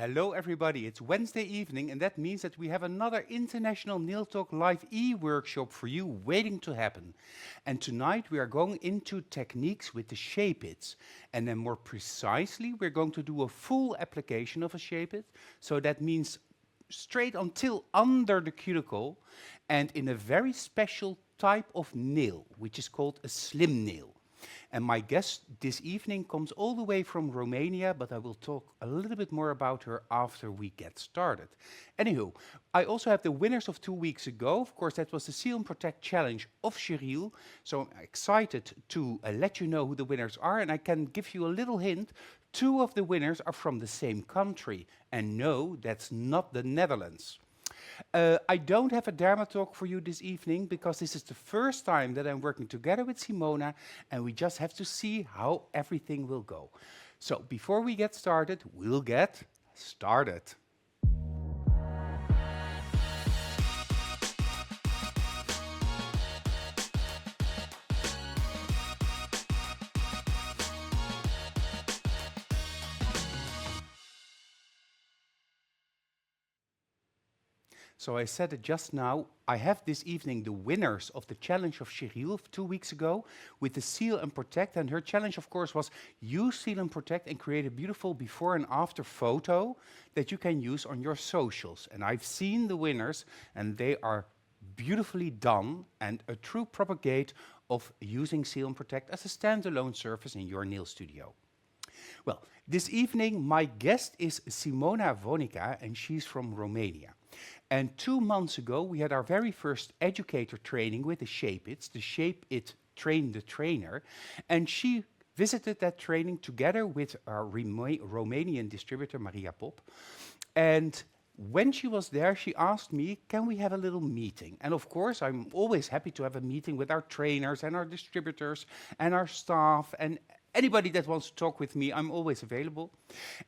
Hello, everybody. It's Wednesday evening, and that means that we have another International Nail Talk Live e-workshop for you waiting to happen. And tonight we are going into techniques with the Shape-Its. And then more precisely, we're going to do a full application of a Shape-It. So that means straight until under the cuticle and in a very special type of nail, which is called a slim nail. And my guest this evening comes all the way from Romania, but I will talk a little bit more about her after we get started. Anywho, I also have the winners of 2 weeks ago. Of course, that was the Seal and Protect Challenge of Cheryl. So I'm excited to let you know who the winners are, and I can give you a little hint. Two of the winners are from the same country, and no, that's not the Netherlands. I don't have a Dharma talk for you this evening because this is the first time that I'm working together with Simona, and we just have to see how everything will go. So before we get started, we'll get started. So I said it just now, I have this evening the winners of the challenge of Cheryl 2 weeks ago with the Seal and Protect. And her challenge, of course, was use Seal and Protect and create a beautiful before and after photo that you can use on your socials. And I've seen the winners, and they are beautifully done and a true propagate of using Seal and Protect as a standalone surface in your nail studio. Well, this evening my guest is Simona Vonica, and she's from Romania. And 2 months ago, we had our very first educator training with the Shape-Its, the Shape-It Train the Trainer. And she visited that training together with our Romanian distributor, Maria Pop. And when she was there, she asked me, can we have a little meeting? And of course, I'm always happy to have a meeting with our trainers and our distributors and our staff and anybody that wants to talk with me, I'm always available.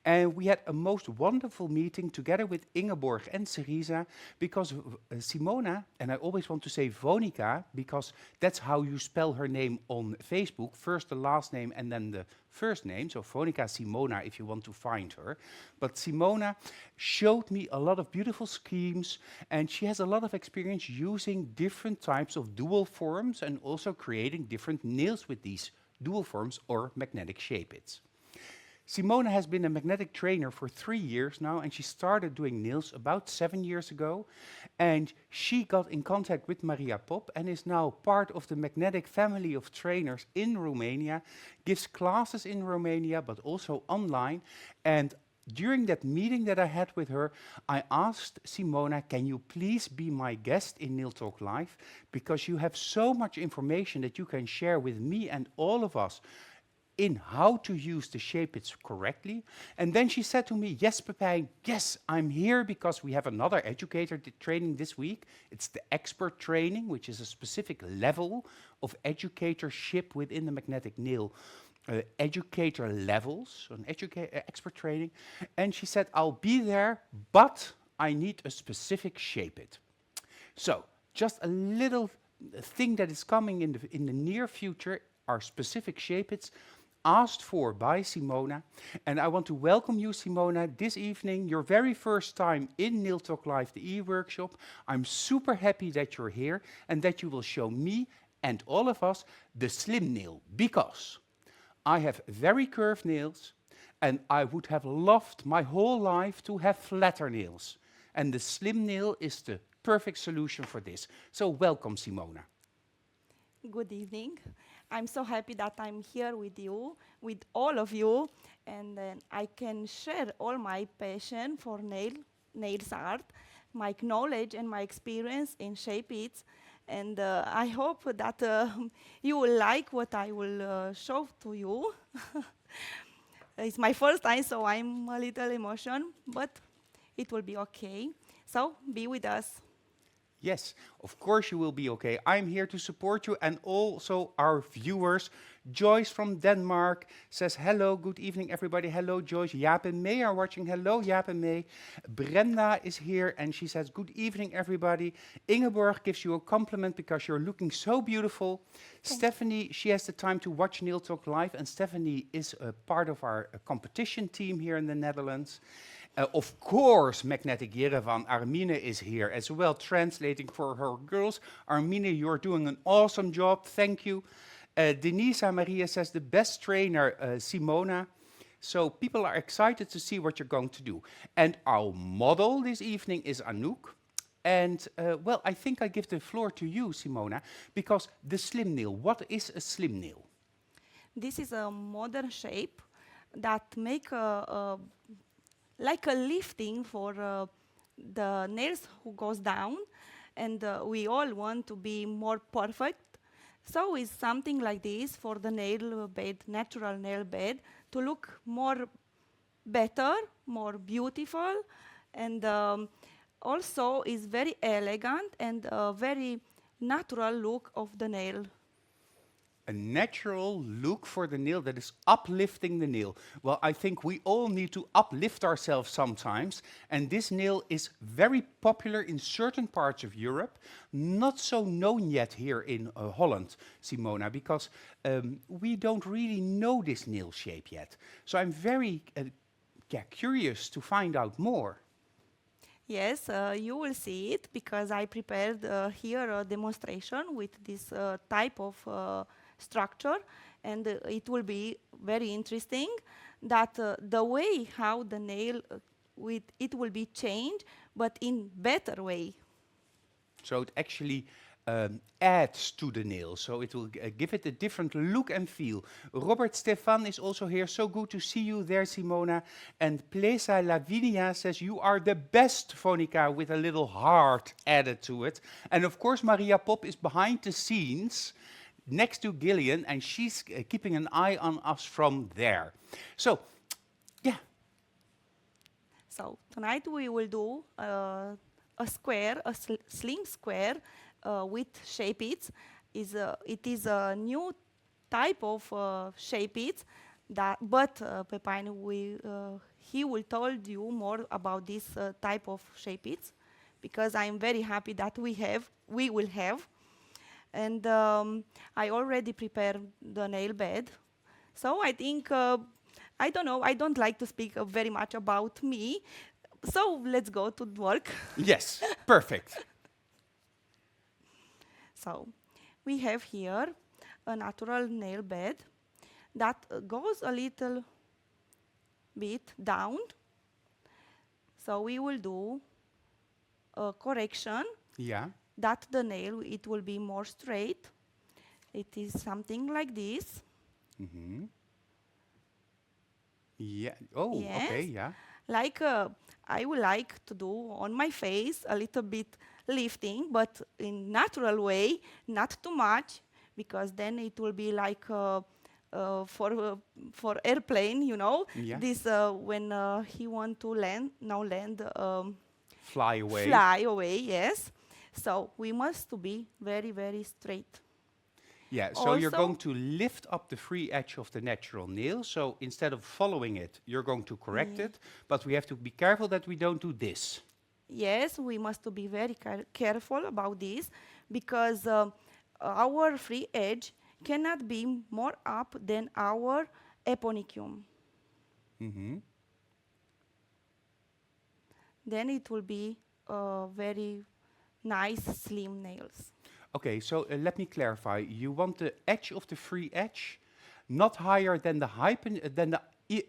And we had a most wonderful meeting together with Ingeborg and Cerisa because Simona, and I always want to say Vonica because that's how you spell her name on Facebook, first the last name and then the first name, so Vonica Simona if you want to find her. But Simona showed me a lot of beautiful schemes, and she has a lot of experience using different types of dual forms and also creating different nails with these dual forms or magnetic Shape-Its. Simona has been a magnetic trainer for 3 years now, and she started doing nails about 7 years ago. And she got in contact with Maria Pop and is now part of the magnetic family of trainers in Romania, gives classes in Romania, but also online. And during that meeting that I had with her, I asked Simona, can you please be my guest in Nail Talk Live? Because you have so much information that you can share with me and all of us in how to use the Shape-Its correctly. And then she said to me, yes, Pepijn, yes, I'm here because we have another educator training this week. It's the expert training, which is a specific level of educatorship within the magnetic nail educator levels, an expert training. And she said, I'll be there, but I need a specific Shape-It. So just a little thing that is coming in the near future are specific Shape-Its asked for by Simona. And I want to welcome you, Simona, this evening, your very first time in Nail Talk Live, the e-workshop. I'm super happy that you're here and that you will show me and all of us the slim nail, because I have very curved nails, and I would have loved my whole life to have flatter nails. And the slim nail is the perfect solution for this. So welcome, Simona. Good evening. I'm so happy that I'm here with you, with all of you, and then I can share all my passion for nails art, my knowledge and my experience in Shape-Its. And I hope that you will like what I will show to you. It's my first time, so I'm a little emotional, but it will be okay. So be with us. Yes, of course you will be okay. I'm here to support you, and also our viewers. Joyce from Denmark says, hello, good evening, everybody. Hello, Joyce. Jaap and May are watching. Hello, Jaap and May. Brenda is here, and she says, good evening, everybody. Ingeborg gives you a compliment because you're looking so beautiful. Stephanie, she has the time to watch Nail Talk live, and Stephanie is a part of our competition team here in the Netherlands. Of course, Magnetic Yerevan, Armine is here as well, translating for her girls. Armine, you're doing an awesome job. Thank you. Denisa Maria says, the best trainer, Simona. So people are excited to see what you're going to do. And our model this evening is Anouk. And, well, I think I give the floor to you, Simona, because the slim nail, what is a slim nail? This is a modern shape that make like a lifting for the nails who goes down, and we all want to be more perfect. So it's something like this for the nail bed, natural nail bed, to look more better, more beautiful, and also is very elegant and a very natural look of the nail. A natural look for the nail that is uplifting the nail. Well, I think we all need to uplift ourselves sometimes, and this nail is very popular in certain parts of Europe, not so known yet here in Holland, Simona, because we don't really know this nail shape yet. So I'm very curious to find out more. Yes, you will see it because I prepared here a demonstration with this type of structure, and it will be very interesting that the way how the nail it will be changed, but in better way. So it actually adds to the nail, so it will give it a different look and feel. Robert Stefan is also here. So good to see you there, Simona. And Plesa Lavinia says, you are the best, Fonica, with a little heart added to it. And of course, Maria Pop is behind the scenes next to Gillian, and she's keeping an eye on us from there. So, yeah. So tonight we will do a square, a slim square with shape-its. It is a new type of shape-its, but Pepijn, he will tell you more about this type of shape-its, because I'm very happy that we will have. And I already prepared the nail bed. So I think, I don't know, I don't like to speak very much about me. So let's go to work. Yes, perfect. So we have here a natural nail bed that goes a little bit down. So we will do a correction. Yeah. That the nail, it will be more straight. It is something like this. Mm-hmm. Yeah. Oh, Yes. okay, yeah. Like I would like to do on my face a little bit lifting, but in natural way, not too much, because then it will be like for airplane, you know. Yeah. This when he want to land, Fly away. fly away, yes. So we must to be very, very straight. Yeah, so you're Also- going to lift up the free edge of the natural nail. So instead of following it, you're going to correct Yeah. it. But we have to be careful that we don't do this. Yes, we must to be very careful about this, because our free edge cannot be more up than our eponychium. Mm-hmm. Then it will be very nice slim nails. Okay, so let me clarify. You want the edge of the free edge not higher than the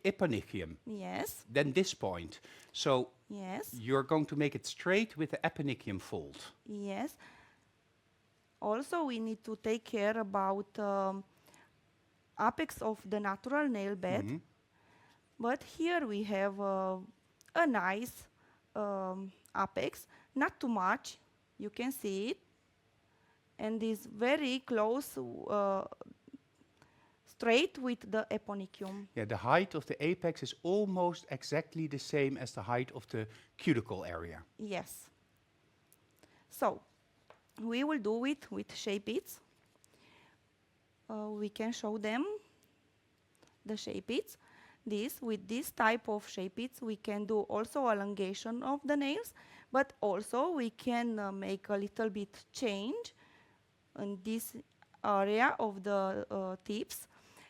eponychium, Yes, than this point. So yes, you're going to make it straight with the eponychium fold. yes. Also, we need to take care about apex of the natural nail bed. Mhm. But here we have a nice apex, not too much. You can see it, and is very close, straight with the eponychium. Yeah, the height of the apex is almost exactly the same as the height of the cuticle area. Yes. So we will do it with shape-its. we can show them the shape-its. With this type of shape-its, we can do also elongation of the nails, but also we can make a little bit change in this area of the tips,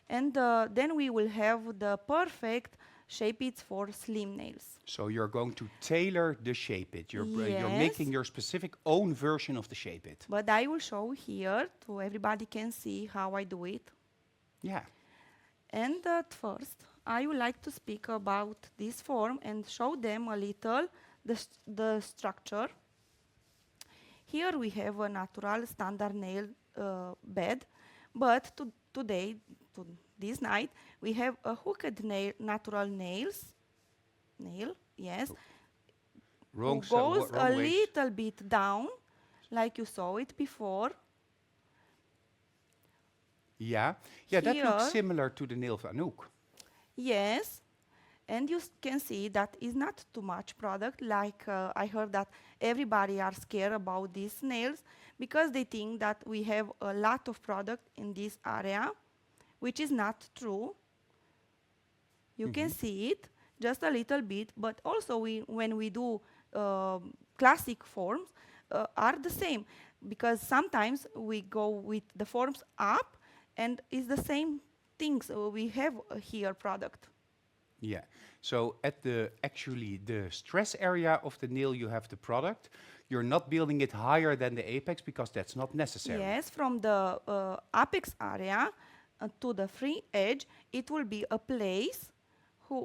and then we will have the perfect shape-its for slim nails. So you're going to tailor the shape it. You're Yes. making your specific own version of the shape it. But I will show here so everybody can see how I do it. Yeah. And at first, I would like to speak about this form and show them a little the structure. Here we have a natural standard nail bed, but today, this night, we have a hooked natural nail, yes, Wrong, who goes a wrong ways. little bit down, like you saw it before. Yeah. Yeah, that Here. looks similar to the nail of Anouk. Yes, and you can see that is not too much product. Like I heard that everybody are scared about these nails because they think that we have a lot of product in this area, which is not true. You can see it just a little bit, but also when we do classic forms are the same, because sometimes we go with the forms up and it's the same things we have here product. Yeah. So at the stress area of the nail, you have the product. You're not building it higher than the apex because that's not necessary. Yes, from the apex area to the free edge, it will be a place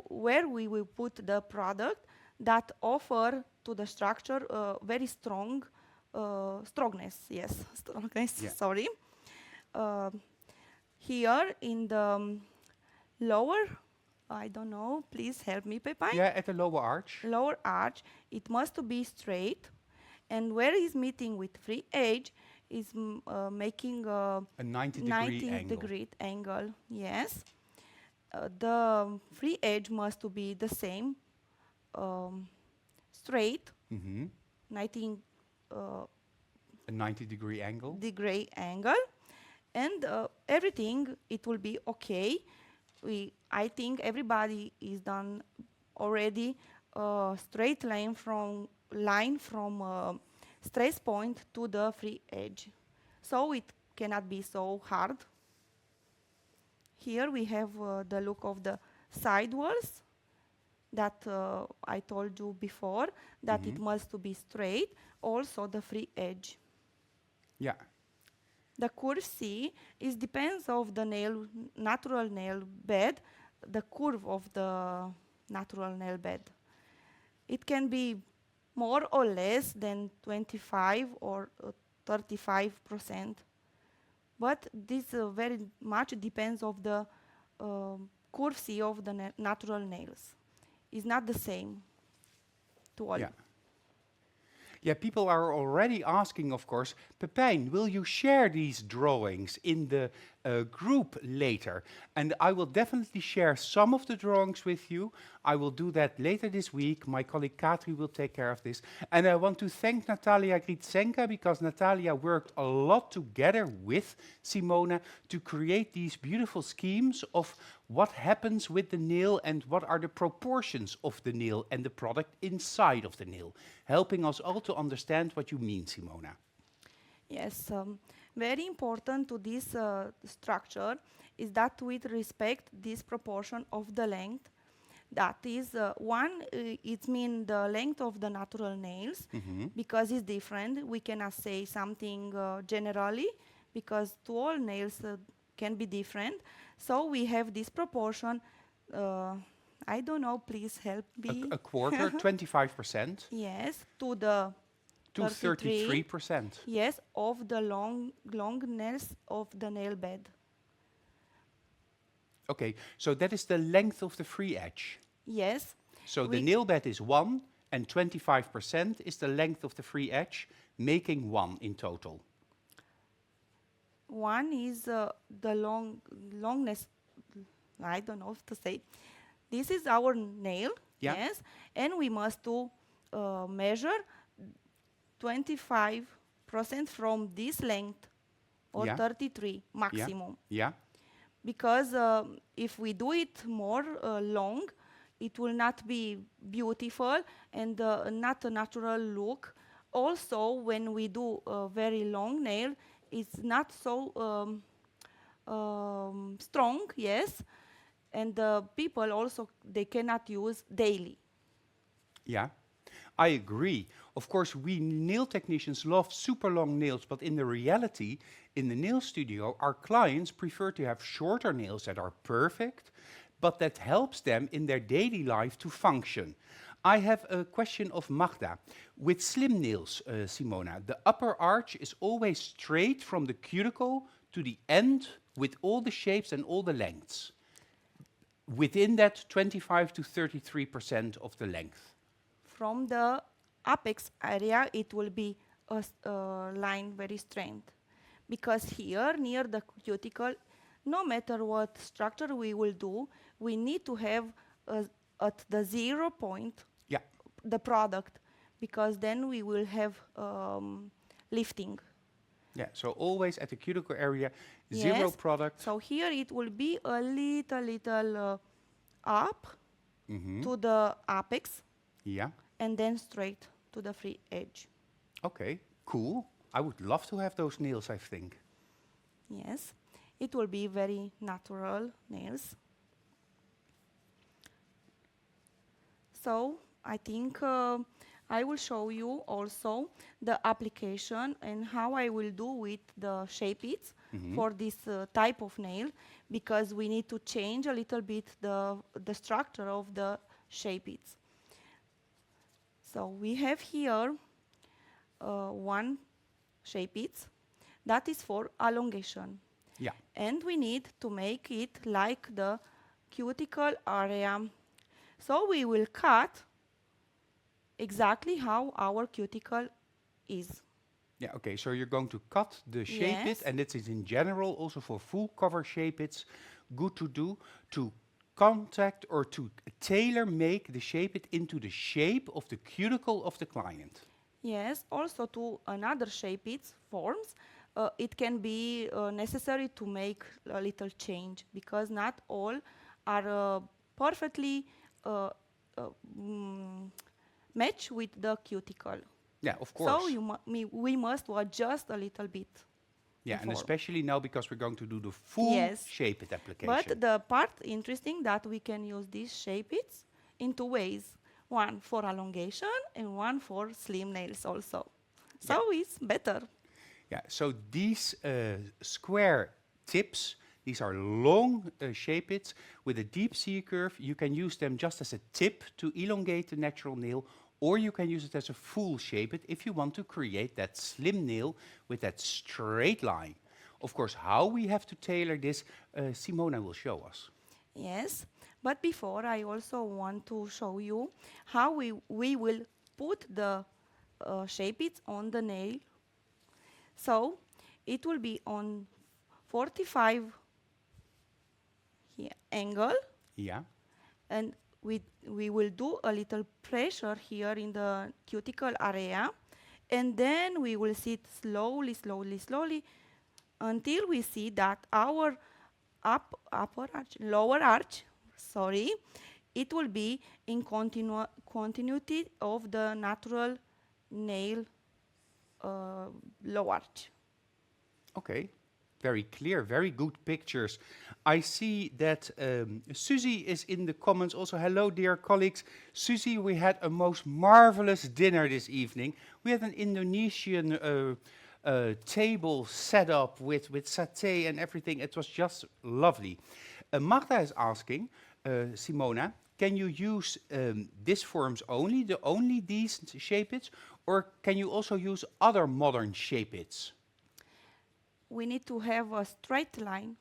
where we will put the product that offer to the structure very strong strongness. Yes, strongness. Yeah. Sorry. Here in the lower, I don't know. Please help me, Pepijn. Yeah, at the lower arch. Lower arch, it must be straight, and where is meeting with free edge is making a A 90-degree 90 angle. degree angle. Yes, the free edge must to be the same, straight, Mm-hmm. 90 A 90-degree angle. degree angle, and everything it will be okay. I think everybody is done already. Straight line from stress point to the free edge, so it cannot be so hard. Here we have the look of the side walls that I told you before, that it must to be straight. Also the free edge. Yeah. The curve C is depends of the natural nail bed, the curve of the natural nail bed. It can be more or less than 25 or 35%, but this very much depends of the curve C of the natural nails. It's not the same to all. Yeah. Yeah, people are already asking, of course, Pepijn, will you share these drawings in the group later? And I will definitely share some of the drawings with you. I will do that later this week. My colleague Katri will take care of this. And I want to thank Natalia Gritsenka, because Natalia worked a lot together with Simona to create these beautiful schemes of what happens with the nail and what are the proportions of the nail and the product inside of the nail, helping us all to understand what you mean, Simona. Yes, very important to this structure is that we respect this proportion of the length. That is, it means the length of the natural nails, because it's different. We cannot say something generally, because to all nails can be different. So we have this proportion. I don't know, please help me. A quarter, 25%, Yes, to the to 33%. Yes, of the longness of the nail bed. Okay, so that is the length of the free edge. Yes. So the nail bed is 1, and 25% is the length of the free edge, making 1 in total. 1 is the longness. I don't know what to say. This is our nail. Yeah. Yes, and we must to measure 25% from this length or Yeah. 33 Yeah. maximum. Yeah. Because if we do it more long, it will not be beautiful and not a natural look. Also, when we do a very long nail, it's not so strong, yes, and the people also they cannot use daily. Yeah, I agree. Of course, we nail technicians love super long nails, but in the reality, in the nail studio, our clients prefer to have shorter nails that are perfect, but that helps them in their daily life to function. I have a question of Magda. With slim nails, Simona, the upper arch is always straight from the cuticle to the end with all the shapes and all the lengths. Within that 25 to 33% of the length. From the apex area, it will be a line very straight. Because here, near the cuticle, no matter what structure we will do, we need to have at the 0 point Yeah, the product, because then we will have lifting. yeah. So always at the cuticle area, zero Yes. product. So here it will be a little up Mm-hmm. to the apex Yeah. and then straight to the free edge. Okay. Cool. I would love to have those nails, I think. Yes, it will be very natural nails. So I think I will show you also the application and how I will do with the shape it Mm-hmm. for this type of nail, because we need to change a little bit the structure of the shape it. So we have here one shape it that is for elongation. Yeah. And we need to make it like the cuticle area. So we will cut exactly how our cuticle is. Yeah, okay. So you're going to cut the shape it, Yes. and this is in general also for full cover shape it's good to do to contact or to tailor make the shape it into the shape of the cuticle of the client. Yes, also to another shape its forms, it can be necessary to make a little change, because not all are perfectly uh, uh, mm, match with the cuticle. Yeah, of So course. we must adjust a little bit. Yeah, and before. especially now because we're going to do the full Yes. shape it application. But the part interesting that we can use these shape its in two ways. One for elongation and one for slim nails also. So it's better. Yeah, so these square tips, these are long shape its with a deep C curve. You can use them just as a tip to elongate the natural nail, or you can use it as a full shape it if you want to create that slim nail with that straight line. Of course, how we have to tailor this, Simona will show us. Yes. But before, I also want to show you how we will put the shape its on the nail. So it will be on 45 here angle, Yeah, and we will do a little pressure here in the cuticle area, and then we will sit slowly, slowly, slowly until we see that our upper arch, lower arch, sorry, it will be in continuity of the natural nail low arch. okay. Very clear, very good pictures. I see that Susie is in the comments. Also, hello, dear colleagues. Susie, we had a most marvelous dinner this evening. We had an Indonesian table set up with satay and everything. It was just lovely. Magda is asking, Simona, can you use these forms only, only these shape-its, or can you also use other modern shape-its? We need to have a straight line.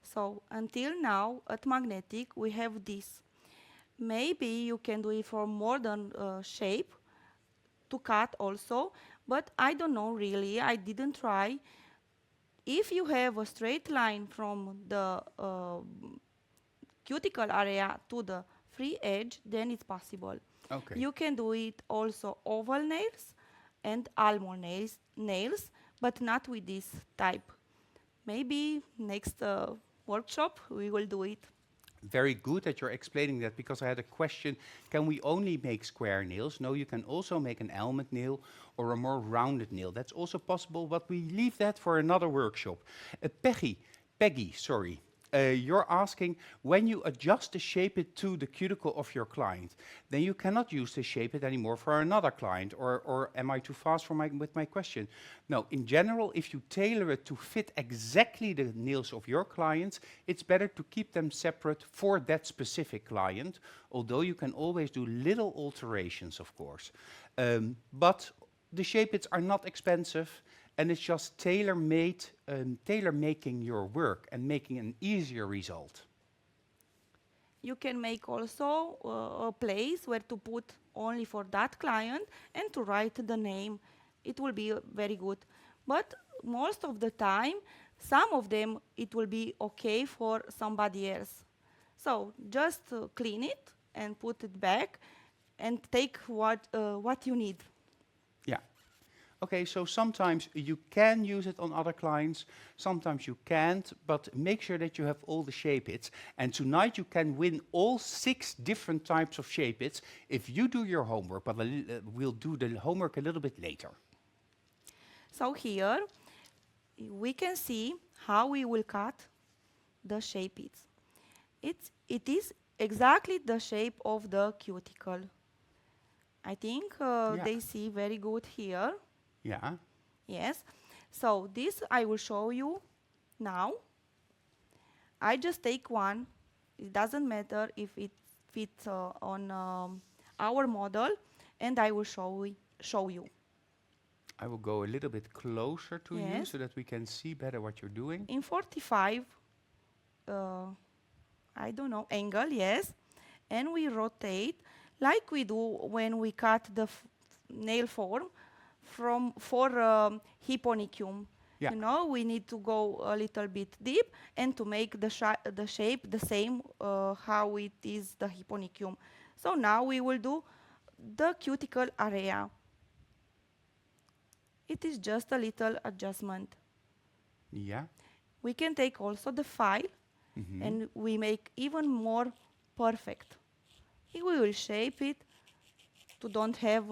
So until now at Magnetic we have this. Maybe you can do it for modern shape to cut also, but I don't know really, I didn't try. If you have a straight line from the cuticle area to the free edge, then it's possible. Okay. You can do it also oval nails and almond nails, but not with this type. maybe next workshop we will do it. Very good that you're explaining that, because I had a question. Can we only make square nails? No, you can also make an almond nail or a more rounded nail. That's also possible, but we leave that for another workshop. Peggy, sorry. You're asking, when you adjust the shape it to the cuticle of your client, then you cannot use the shape it anymore for another client, or am I too fast for with my question? No, in general, if you tailor it to fit exactly the nails of your clients, it's better to keep them separate for that specific client, although you can always do little alterations, of course. But the shape-its are not expensive, and it's just tailor-making your work and making an easier result. You can make also a place where to put only for that client and to write the name. It will be very good. But most of the time, some of them, it will be okay for somebody else. So just clean it and put it back and take what you need. Yeah. Okay, so sometimes you can use it on other clients, sometimes you can't, but make sure that you have all the shape-its. And tonight you can win all 6 different types of shape-its if you do your homework, but we'll do the homework a little bit later. So here we can see how we will cut the shape-its. It is exactly the shape of the cuticle. I think they see very good here. Yeah. Yes. So this I will show you now. I just take one. It doesn't matter if it fits on our model, and I will show you. I will go a little bit closer to you Yes. so that we can see better what you're doing. In 45, I don't know, angle, yes. And we rotate like we do when we cut the nail form for hyponicum. Yeah. You know, we need to go a little bit deep and to make the shape the same how it is the hyponicum. So now we will do the cuticle area. It is just a little adjustment. Yeah. We can take also the file and we make even more perfect. We will shape it to don't have,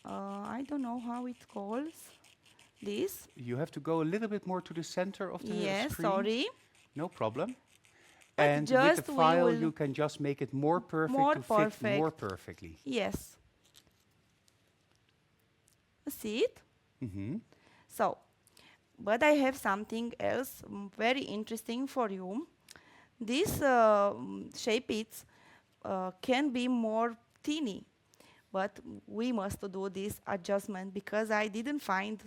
I don't know how it calls, this. You have to go a little bit more to the center of the Yes, screen. sorry. No problem. But And with just the we file, will you can just make it more perfect more to fit more perfect. perfectly. Yes. See it? So, but I have something else very interesting for you. These shape-its can be more teeny, but we must do this adjustment because I didn't find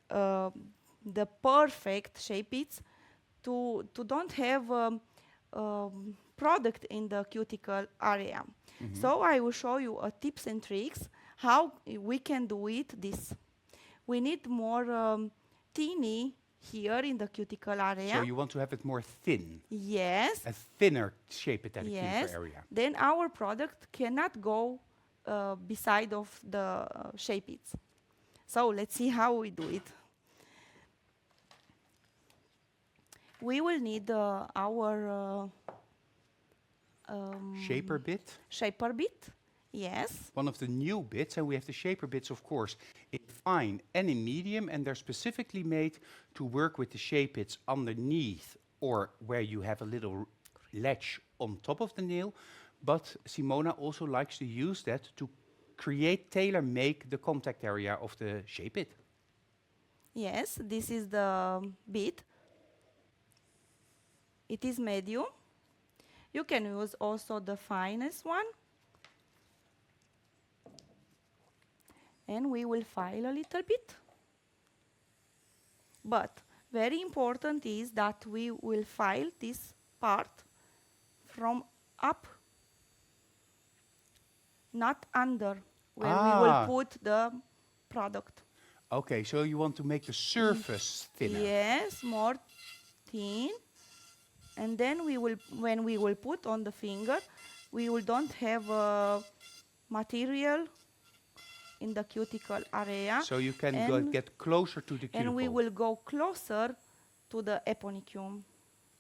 the perfect shape-its to don't have product in the cuticle area. So I will show you tips and tricks how we can do it this. We need more teeny here in the cuticle area. So you want to have it more thin, Yes. a thinner shape at that Yes. cuticle area. Then our product cannot go beside of the shape-its. So let's see how we do it. We will need our Shaper bit. shaper bit. Yes. One of the new bits, and we have the shaper bits, of course, in fine and in medium, and they're specifically made to work with the shape bits underneath or where you have a little ledge on top of the nail. But Simona also likes to use that to tailor-make the contact area of the shape bit. Yes, this is the bit. It is medium. You can use also the finest one. And we will file a little bit. But very important is that we will file this part from up, not under, where we will put the product. Okay, so you want to make the surface thinner. Yes, more thin. And then we will, when we will put on the finger, we will don't have material in the cuticle area. So you can and, get closer to the cuticle. and we will go closer to the eponicum.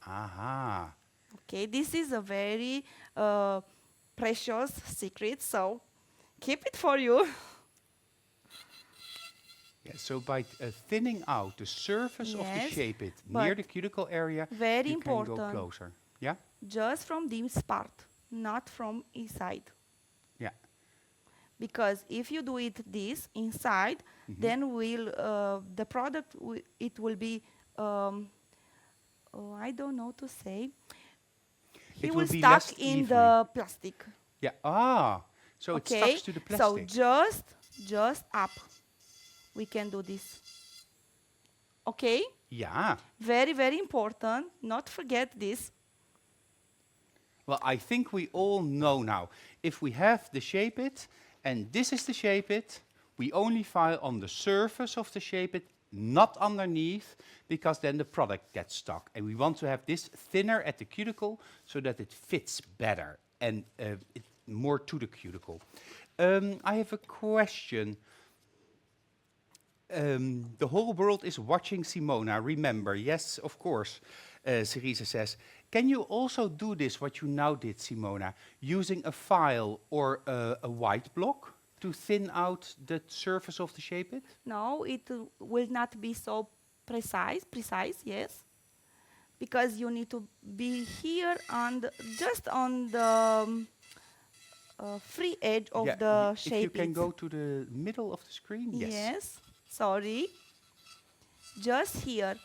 Aha. Okay, this is a very precious secret, so keep it for you. Yeah, so by thinning out the surface of the Yes, shape it but near the cuticle area, very you can go important. closer. Yeah? Just from this part, not from inside. Yeah. Because if you do it this inside, then will the product it will be I don't know to say. He It will will be stuck less in evenly. the plastic. Yeah. Ah. So it Okay, sticks to the so plastic. just up. We can do this. Okay, Yeah. very very important. Not forget this. Well, I think we all know now. If we have the shape it, and this is the shape it, we only file on the surface of the shape it, not underneath, because then the product gets stuck. And we want to have this thinner at the cuticle so that it fits better and it more to the cuticle. I have a question. The whole world is watching Simona. Remember, yes, of course, Cerise says. Can you also do this, what you now did, Simona, using a file or a white block to thin out the surface of the shape it? No, it will not be so precise, yes. Because you need to be here on just on the free edge of Yeah, the if you shape can it. go to the middle of the screen, yes. Yes, sorry. Just here.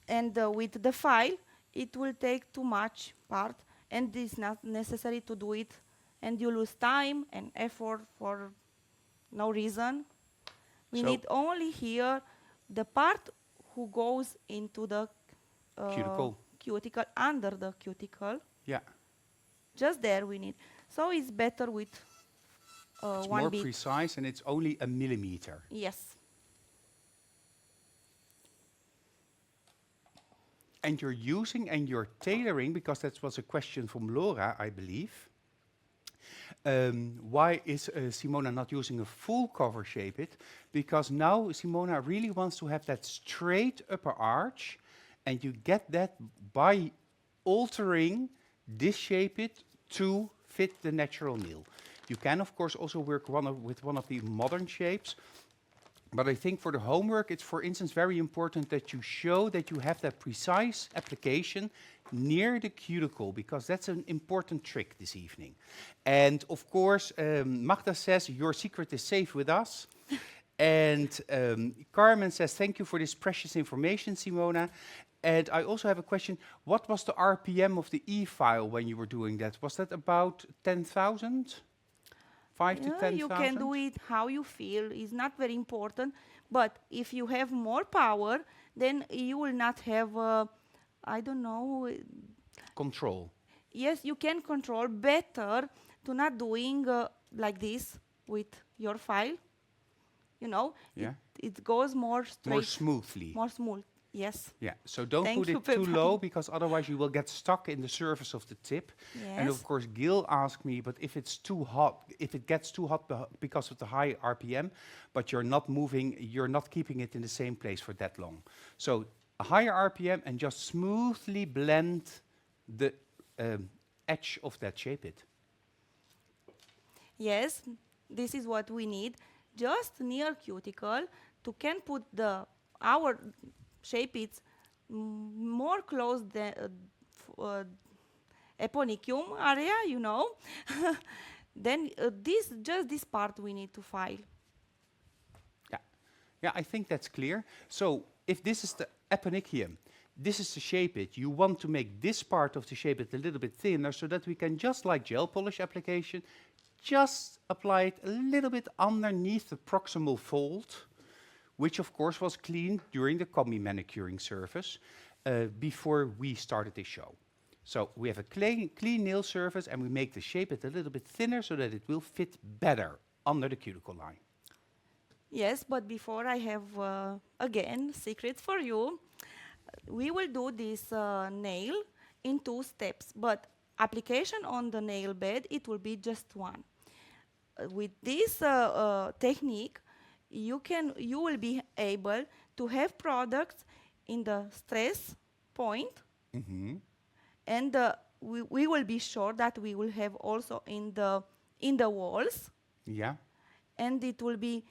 And with the file, it will take too much part, and it's not necessary to do it. And you lose time and effort for no reason. We So- need only here the part who goes into the Cuticle. cuticle, under the cuticle. Yeah, Just there we need. So it's better with it's one more bit. precise and it's only a millimeter. Yes. And you're using and you're tailoring, because that was a question from Laura, I believe. Why is Simona not using a full cover shape it? Because now Simona really wants to have that straight upper arch, and you get that by altering this shape it to fit the natural nail. You can of course also work with one of the modern shapes, but I think for the homework, it's for instance very important that you show that you have that precise application near the cuticle, because that's an important trick this evening. And of course, Magda says your secret is safe with us. And Carmen says, thank you for this precious information, Simona. And I also have a question. What was the RPM of the e-file when you were doing that? Was that about 10,000? 5 to 10,000? You can do it how you feel. It's not very important. But if you have more power, then you will not have, I don't know. Control. Yes, you can control better to not doing like this with your file. You know, Yeah. it goes more straight. More smoothly. More smooth. Yes. Yeah, so don't Thank put you, it too Peppa. low, because otherwise you will get stuck in the surface of the tip. And of Yes. course, Gil asked me, but if it's too hot, if it gets too hot because of the high RPM, but you're not moving, you're not keeping it in the same place for that long. So a higher RPM and just smoothly blend the edge of that shape it. Yes, this is what we need. Just near cuticle to can put our shape it's more close than eponicum area, you know. Then this part we need to file. Yeah, yeah, I think that's clear. So if this is the eponychium, this is the shape it, you want to make this part of the shape it a little bit thinner so that we can, just like gel polish application, just apply it a little bit underneath the proximal fold, which of course was cleaned during the combi manicuring surface before we started this show. So we have a clean nail surface and we make the shape it a little bit thinner so that it will fit better under the cuticle line. Yes, but before I have again secret for you. We will do this nail in 2 steps, but application on the nail bed it will be just one. with this technique, you will be able to have products in the stress point, Mm-hmm. and we will be sure that we will have also in the walls, Yeah. and it will be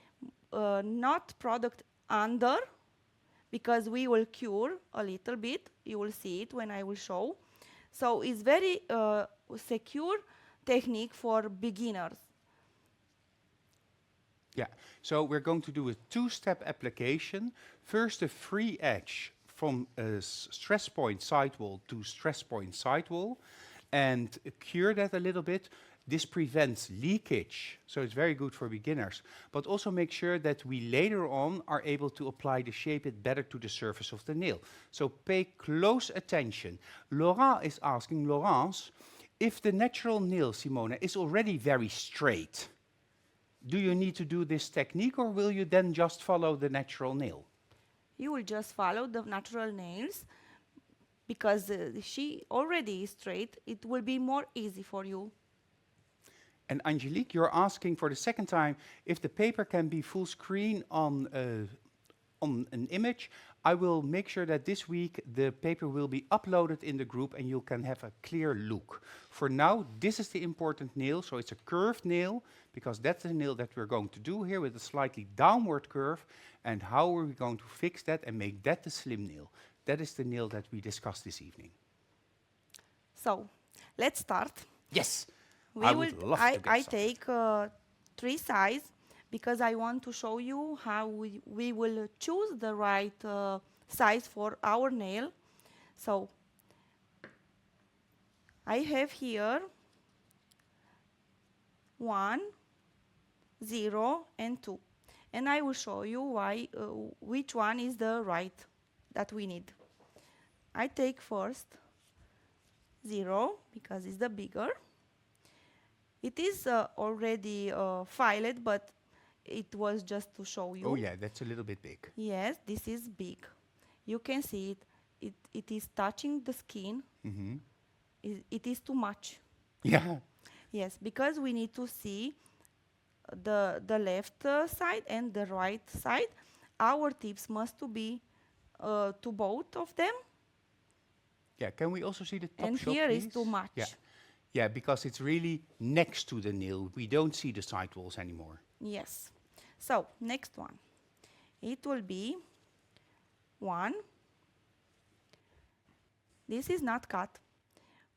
not product under, because we will cure a little bit. You will see it when I will show. So it's very secure technique for beginners. Yeah, so we're going to do a two-step application. First, a free edge from a stress point sidewall to stress point sidewall, and cure that a little bit. This prevents leakage, so it's very good for beginners, but also make sure that we later on are able to apply the shape it better to the surface of the nail. So pay close attention. Laurent is asking, Laurence, if the natural nail, Simona, is already very straight, do you need to do this technique, or will you then just follow the natural nail? You will just follow the natural nails, because she already is straight. It will be more easy for you. And Angelique, you're asking for the second time if the paper can be full screen on an image. I will make sure that this week the paper will be uploaded in the group and you can have a clear look. For now, this is the important nail, so it's a curved nail, because that's the nail that we're going to do here with a slightly downward curve. And how are we going to fix that and make that the slim nail? That is the nail that we discussed this evening. So let's start. Yes, We I will. would love to get I started. take 3 sizes, because I want to show you how we will choose the right size for our nail. So I have here 1, 0, and 2, and I will show you why which one is the right that we need. I take first 0, because it's the bigger. It is already filed, but it was just to show you. Oh yeah, that's a little bit big. Yes, this is big. You can see it. It is touching the skin. Mm-hmm. It is too much. Yeah. Yes, because we need to see the left side and the right side. Our tips must to be to both of them. Yeah, can we also see the top And shot, here is please? too much. Yeah. Yeah, because it's really next to the nail. We don't see the sidewalls anymore. Yes. So next one. It will be 1. This is not cut.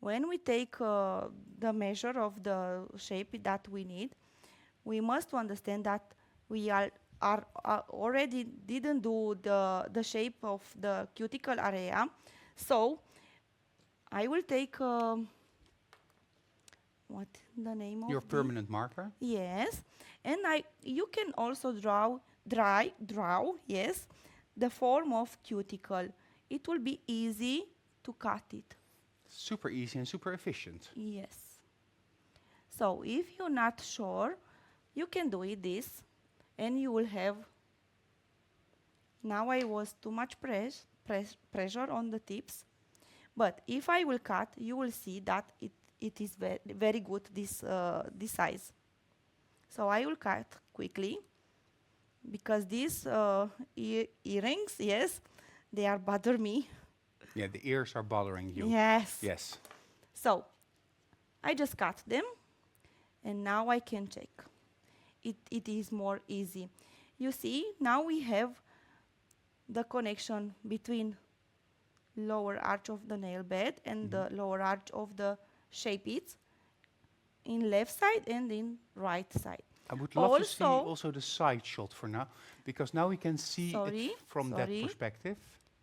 When we take the measure of the shape that we need, we must understand that we are already didn't do the shape of the cuticle area. So I will take what the name of Your the- permanent marker? Yes, and you can also draw, yes, the form of cuticle. It will be easy to cut it. Super easy and super efficient. Yes. So if you're not sure, you can do it this, and you will have. Now I was too much pressure on the tips, but if I will cut, you will see that it is very good this size. So I will cut quickly, because these earrings, yes, they are bother me. Yeah, the ears are bothering you. Yes. Yes. So I just cut them, and now I can check. It is more easy. You see, now we have the connection between lower arch of the nail bed and the lower arch of the shape it in left side and in right side. I would love to see Also- also the side shot for now, because now we can see Sorry, it from that sorry. perspective.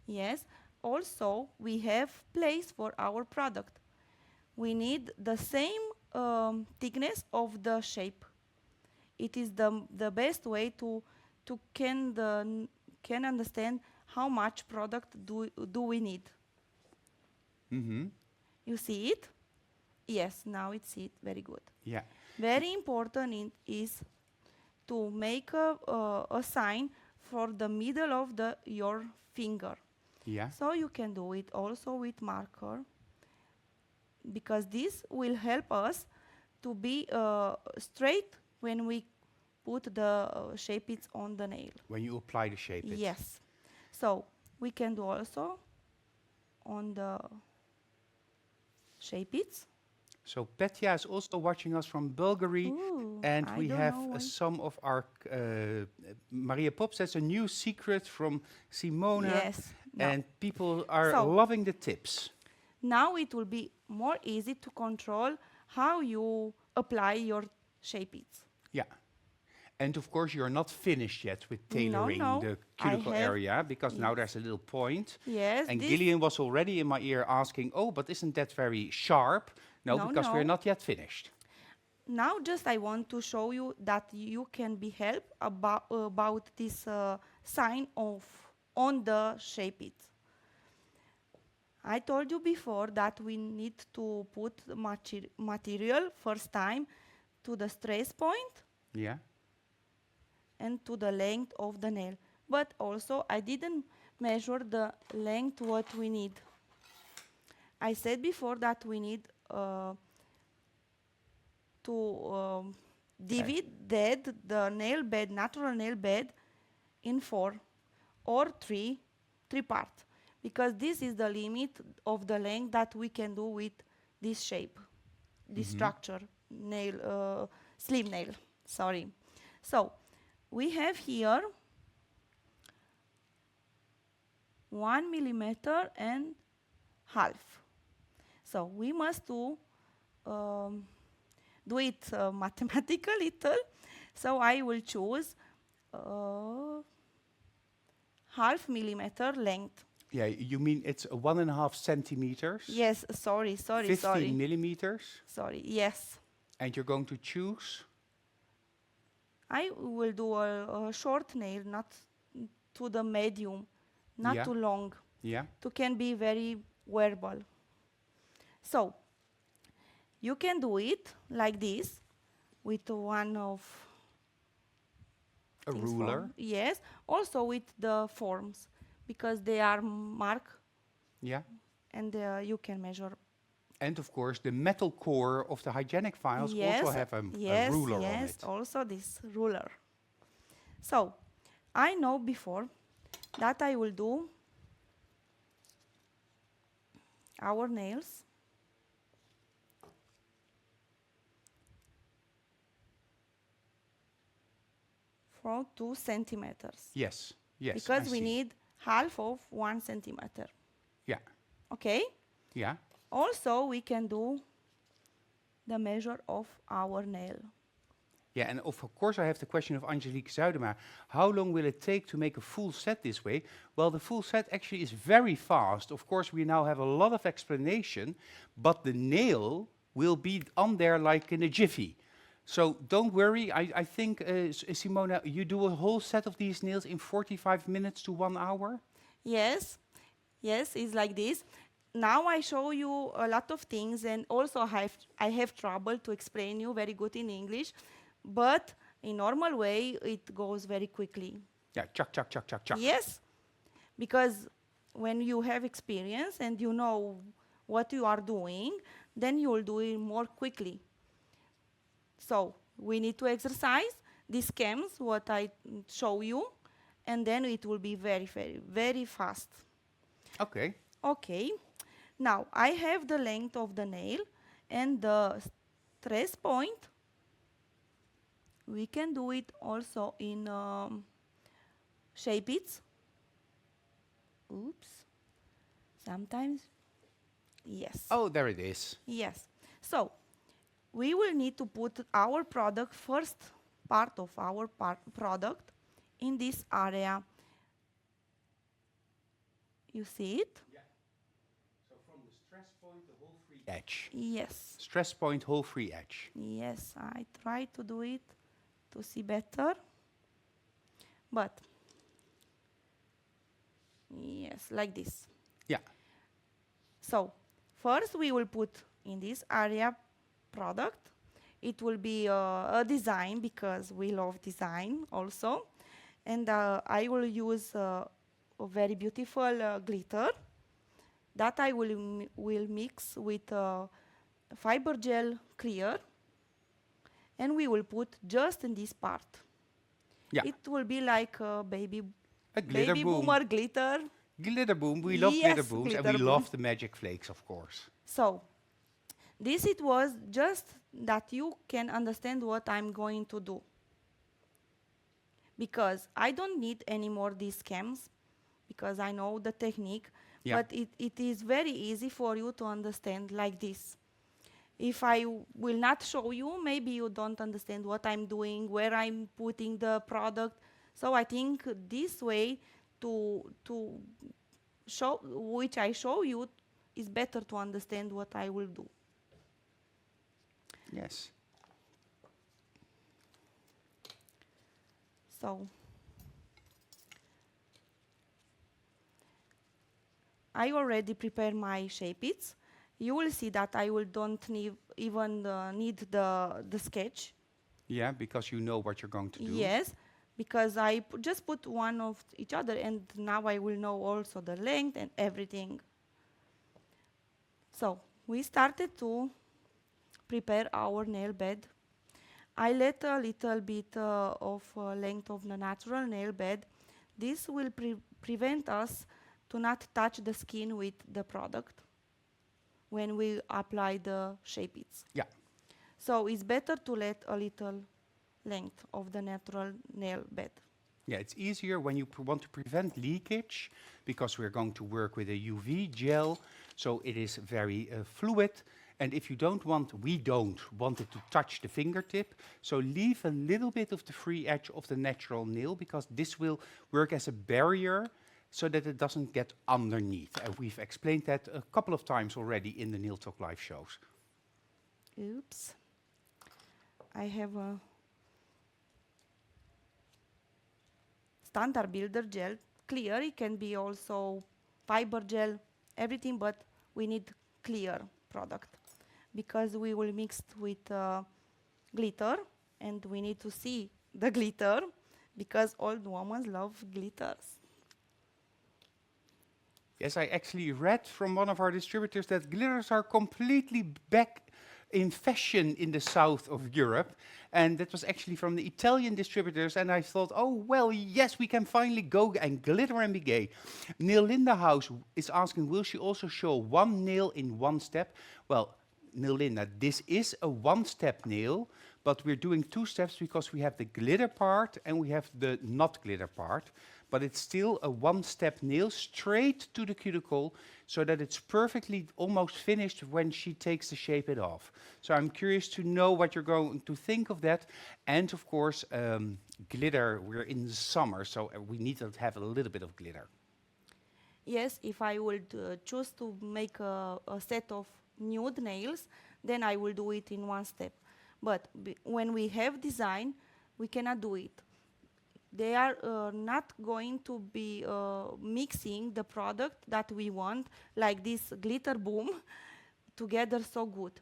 Yes. Also, we have place for our product. We need the same thickness of the shape. It is the best way to can understand how much product do we need. Mm-hmm. You see it? Yes, now it's it very good. Yeah. Very important is to make a sign for the middle of your finger. Yeah. So you can do it also with marker, because this will help us to be straight when we put the Shape-its on the nail. When you apply the shape it. Yes. So we can do also on the Shape-its. So Petya is also watching us from Bulgaria, Ooh, and I we don't have know why. some of our Maria Pop says a new secret from Simona, Yes. Now, and people are So- loving the tips. now it will be more easy to control how you apply your Shape-its. Yeah. And of course, you're not finished yet with tailoring no, the I cuticle have- area, because now yes. there's a little point. Yes. And this- Gillian was already in my ear asking, oh, but isn't that very sharp? No, No, because we're no. not yet finished. Now just I want to show you that you can be helped about this sign of on the Shape-it. I told you before that we need to put the material first time to the stress point Yeah. and to the length of the nail. But also I didn't measure the length what we need. I said before that we need to divide the nail bed, natural nail bed, in 4 or 3 parts, because this is the limit of the length that we can do with this shape, this structure, nail, slim nail. Sorry. So we have here 1 millimeter and half. So we must do it mathematical little. So I will choose half millimeter length. Yeah, you mean it's 1.5 centimeters? Yes, sorry, 15 millimeters? sorry. Yes, And you're going to choose? I will do a short nail, not to the medium, not Yeah. too long. Yeah. To can be very wearable. So you can do it like this with one of A things ruler? form. Yes, also with the forms, because they are marked Yeah. and you can measure. And of course, the metal core of the hygienic files also have a ruler on yes, it. also this ruler. So I know before that I will do our nails for 2 centimeters. Yes. Yes. Because I we see. need half of 1 centimeter. Yeah. Okay? Yeah. Also, we can do the measure of our nail. Yeah, and of course I have the question of Angelique Zuidema. How long will it take to make a full set this way? Well, the full set actually is very fast. Of course, we now have a lot of explanation, but the nail will be on there like in a jiffy. So don't worry. I think, Simona, you do a whole set of these nails in 45 minutes to 1 hour? Yes, yes, it's like this. Now I show you a lot of things, and also I have trouble to explain you very good in English, but in normal way it goes very quickly. Yeah, chuck, chuck, chuck, chuck, chuck. Yes, because when you have experience and you know what you are doing, then you will do it more quickly. So we need to exercise these schemes, what I show you, and then it will be very, very, very fast. Okay. Okay, now I have the length of the nail and the stress point. We can do it also in Shape-its. Oops. Sometimes, yes. Oh, there it is. Yes. So we will need to put our product, first part of our product, in this area. You see it? Yeah. So from the stress point, the whole free edge. Yes. Stress point, whole free edge. Yes, I try to do it to see better. But yes, like this. Yeah. So first we will put in this area product. It will be a design, because we love design also. And I will use a very beautiful glitter that I will mix with fiber gel clear. and we will put just in this part. Yeah, It will be like a baby a glitter baby boom. boomer glitter. Glitter boom. We love glitter Yes, booms, and we glitter boom. love the magic flakes, of course. So this it was just that you can understand what I'm going to do. Because I don't need any more these schemes, because I know the technique, Yeah. but it is very easy for you to understand like this. If I will not show you, maybe you don't understand what I'm doing, where I'm putting the product. So I think this way to show, which I show you, is better to understand what I will do. Yes. So I already prepared my Shape-its. You will see that I will don't need even need the sketch. Yeah, because you know what you're going to do. Yes, because I just put one of each other, and now I will know also the length and everything. So we started to prepare our nail bed. I let a little bit of length of the natural nail bed. This will prevent us to not touch the skin with the product when we apply the Shape-its. Yeah. So it's better to let a little length of the natural nail bed. Yeah, it's easier when you want to prevent leakage, because we're going to work with a UV gel, so it is very fluid. And if you don't want, we don't want it to touch the fingertip, so leave a little bit of the free edge of the natural nail, because this will work as a barrier so that it doesn't get underneath. And we've explained that a couple of times already in the Nail Talk live shows. Oops. I have a standard builder gel, clear. It can be also fiber gel, everything, but we need clear product because we will mix with glitter, and we need to see the glitter because old women love glitters. Yes, I actually read from one of our distributors that glitters are completely back in fashion in the south of Europe. And that was actually from the Italian distributors. And I thought, oh, well, yes, we can finally go and glitter and be gay. Nail Linda House is asking, will she also show one nail in one step? Well, Nail Linda, this is a one-step nail, but we're doing two steps because we have the glitter part and we have the not glitter part. But it's still a one-step nail straight to the cuticle so that it's perfectly almost finished when she takes the Shape-it off. So I'm curious to know what you're going to think of that. And of course, glitter, we're in the summer, so we need to have a little bit of glitter. Yes, if I would choose to make a set of nude nails, then I will do it in one step. But when we have design, we cannot do it. They are not going to be mixing the product that we want, like this glitter boom, together so good.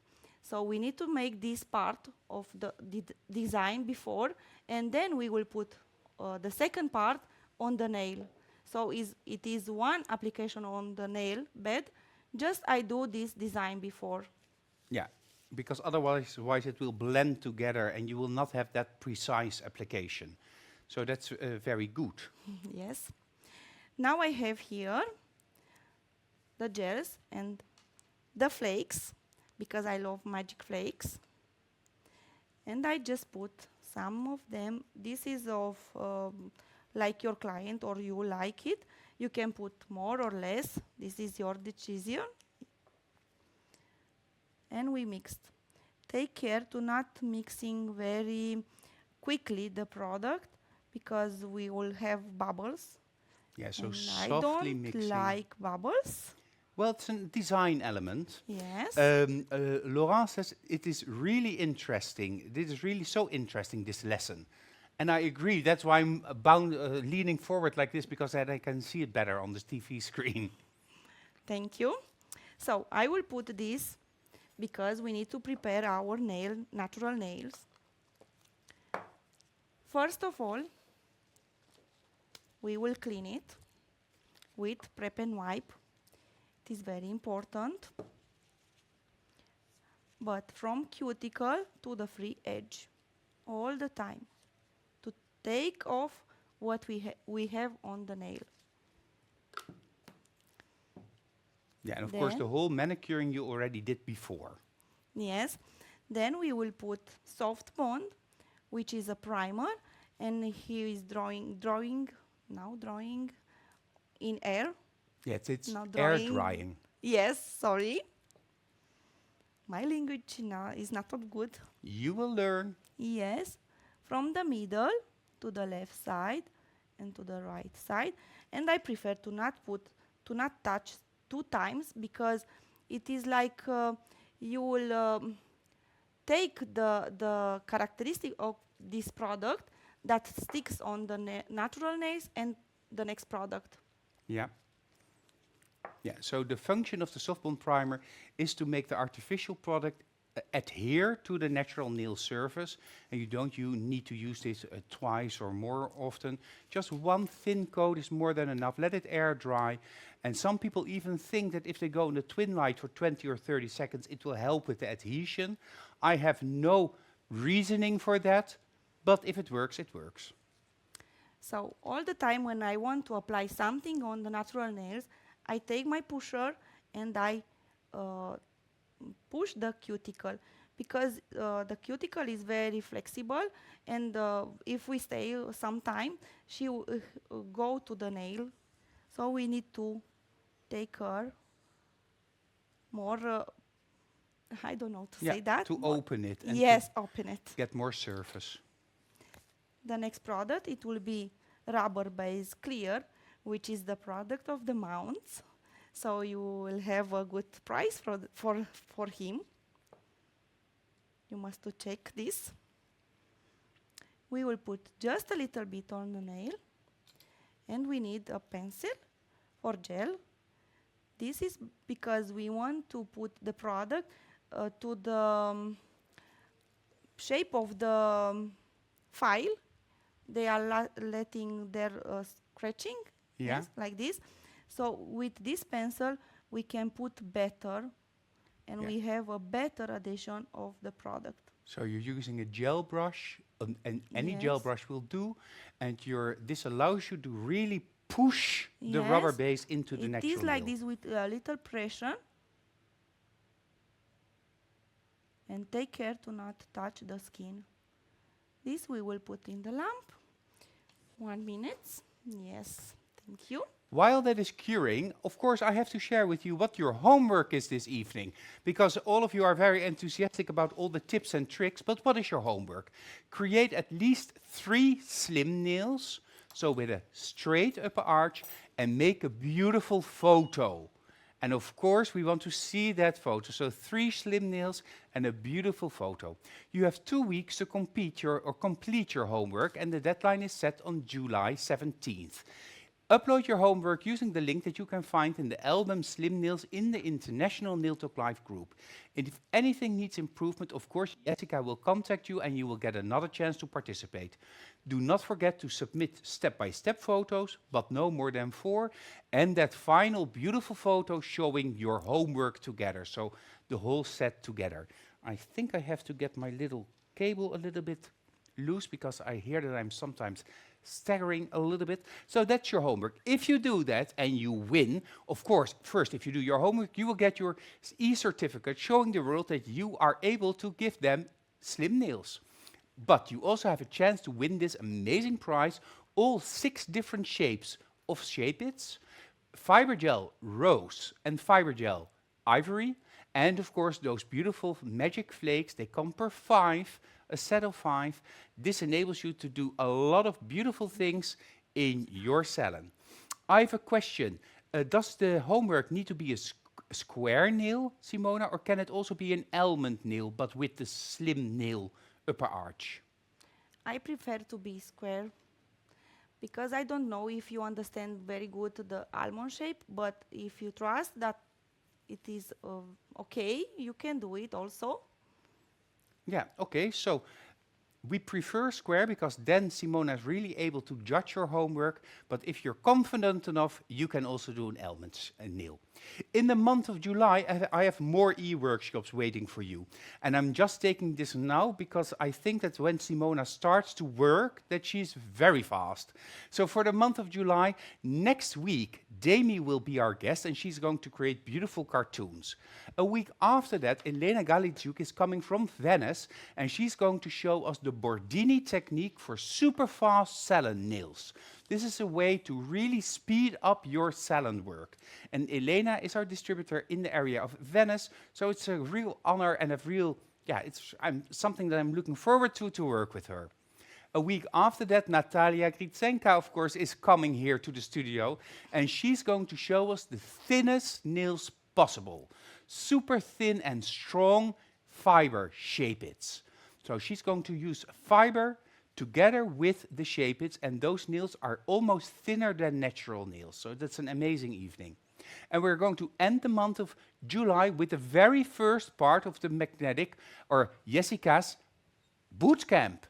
So we need to make this part of the design before, and then we will put the second part on the nail. So it is one application on the nail bed, just I do this design before. Yeah, because otherwise it will blend together and you will not have that precise application. So that's very good. Yes. Now I have here the gels and the flakes, because I love magic flakes. And I just put some of them. This is of like your client or you like it. You can put more or less. This is your decision. And we mixed. Take care to not mixing very quickly the product, because we will have bubbles. Yeah, so And softly I don't mixing. like bubbles. Well, it's a design element. Yes. Laurent says it is really interesting. This is really so interesting, this lesson. And I agree. That's why I'm leaning forward like this, because then I can see it better on the TV screen. Thank you. So I will put this because we need to prepare our natural nails. First of all, we will clean it with prep and wipe. It is very important. But from cuticle to the free edge. all the time to take off what we have on the nail. Yeah, and of course the Then, whole manicuring you already did before. yes, then we will put soft bond, which is a primer, and he is drawing in air. Yes, it's Now air drawing. drying. Yes, sorry. My language now is not that good. You will learn. Yes, from the middle to the left side and to the right side. And I prefer to not touch 2 times, because it is like you will take the characteristic of this product that sticks on the natural nails and the next product. Yeah. Yeah, so the function of the soft bond primer is to make the artificial product adhere to the natural nail surface, and you need to use this twice or more often. Just one thin coat is more than enough. Let it air dry. And some people even think that if they go in the twin light for 20 or 30 seconds, it will help with the adhesion. I have no reasoning for that, but if it works, it works. So all the time when I want to apply something on the natural nails, I take my pusher and I push the cuticle, because the cuticle is very flexible, and if we stay some time, she will go to the nail. So we need to take her more, I don't know to Yeah, say that. to open it and Yes, open it. to get more surface. The next product, it will be rubber base clear, which is the product of the mounts. So you will have a good price for him. You must to check this. We will put just a little bit on the nail, and we need a pencil or gel. This is because we want to put the product to the shape of the file. They are letting their scratching, Yeah. yes, like this. So with this pencil, we can put better, and Yeah. we have a better adhesion of the product. So you're using a gel brush, and any gel Yes. brush will do, and this allows you to really push the rubber Yes, base into the it natural is like nail. this with a little pressure. And take care to not touch the skin. This we will put in the lamp. 1 minute. Yes, thank you. While that is curing, of course, I have to share with you what your homework is this evening, because all of you are very enthusiastic about all the tips and tricks, but what is your homework? Create at least 3 slim nails, so with a straight upper arch, and make a beautiful photo. And of course, we want to see that photo. So 3 slim nails and a beautiful photo. You have 2 weeks to complete your homework, and the deadline is set on July 17th. Upload your homework using the link that you can find in the album Slim Nails in the International Nail Talk Live group. And if anything needs improvement, of course, Jessica will contact you and you will get another chance to participate. Do not forget to submit step-by-step photos, but no more than 4, and that final beautiful photo showing your homework together, so the whole set together. I think I have to get my little cable a little bit loose, because I hear that I'm sometimes staggering a little bit. So that's your homework. If you do that and you win, of course, first, if you do your homework, you will get your e-certificate showing the world that you are able to give them slim nails. But you also have a chance to win this amazing prize, all 6 different shapes of Shape-Its, Fibergel Rose and Fibergel Ivory, and of course those beautiful magic flakes. They come per 5, a set of 5. This enables you to do a lot of beautiful things in your salon. I have a question. Does the homework need to be a square nail, Simona, or can it also be an almond nail, but with the slim nail upper arch? I prefer to be square, because I don't know if you understand very good the almond shape, but if you trust that it is okay, you can do it also. Yeah, okay, so we prefer square because then Simona is really able to judge your homework, but if you're confident enough, you can also do an almond nail. In the month of July, I have more e-workshops waiting for you. And I'm just taking this now because I think that when Simona starts to work, that she's very fast. So for the month of July, next week, Demi will be our guest and she's going to create beautiful cartoons. A week after that, Elena Galiciuk is coming from Venice and she's going to show us the Bordini technique for super fast salon nails. This is a way to really speed up your salon work. And Elena is our distributor in the area of Venice, so it's a real honor and a real, it's something that I'm looking forward to work with her. A week after that, Natalia Gritsenka, of course, is coming here to the studio, and she's going to show us the thinnest nails possible. Super thin and strong fiber Shape-its. So she's going to use fiber together with the Shape-its, and those nails are almost thinner than natural nails. So that's an amazing evening. And we're going to end the month of July with the very first part of the Magnetic, or Jessica's bootcamp.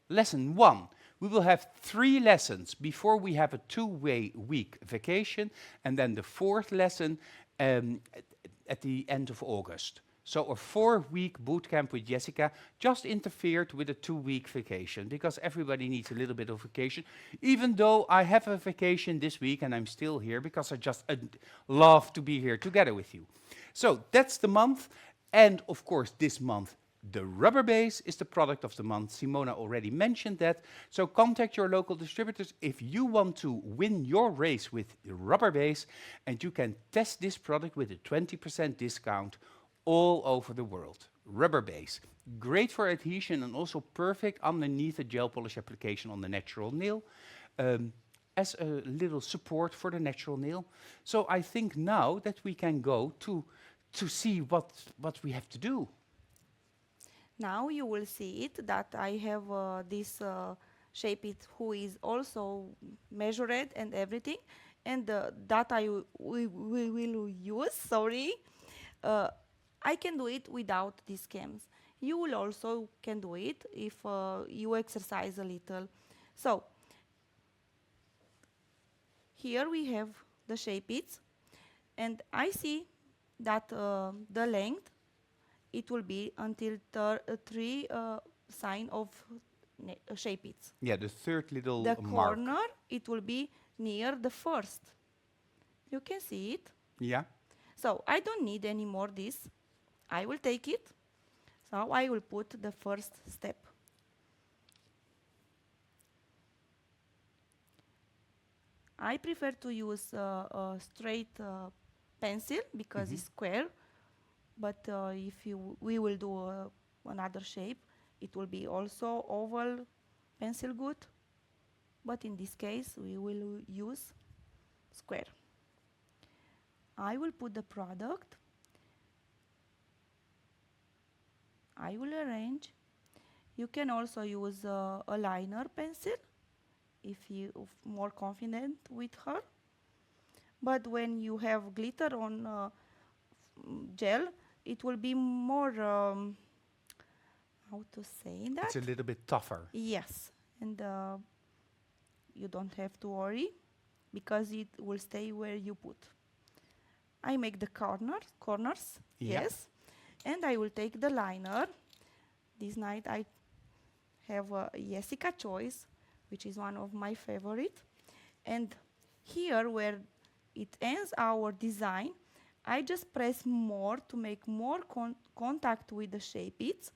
Lesson 1. We will have 3 lessons before we have a 2-week vacation, and then the 4th lesson at the end of August. So a 4-week bootcamp with Jessica just interfered with a 2-week vacation because everybody needs a little bit of vacation, even though I have a vacation this week and I'm still here because I just love to be here together with you. So that's the month. And of course, this month, the rubber base is the product of the month. Simona already mentioned that. So contact your local distributors if you want to win your race with the rubber base, and you can test this product with a 20% discount all over the world. Rubber base, great for adhesion and also perfect underneath a gel polish application on the natural nail, as a little support for the natural nail. So I think now that we can go to see what we have to do. Now you will see it that I have this Shape-it who is also measured and everything, and that we will use, sorry. I can do it without these cams. You will also can do it if you exercise a little. So here we have the Shape-its, and I see that the length, it will be until 3 sign of Shape-its. Yeah, the third little The mark. corner, it will be near the first. You can see it. Yeah. So I don't need any more this. I will take it. So I will put the first step. I prefer to use a straight pencil because it's square. But if we will do another shape, it will be also oval pencil good. But in this case, we will use square. I will put the product. I will arrange. You can also use a liner pencil if you're more confident with her. But when you have glitter on gel, it will be more, how to say that? It's a little bit tougher. Yes, and you don't have to worry because it will stay where you put. I make the corners, yes, and I will take the liner. This night I have a Jessica Choice, which is one of my favorite. And here where it ends our design, I just press more to make more contact with the Shape-its.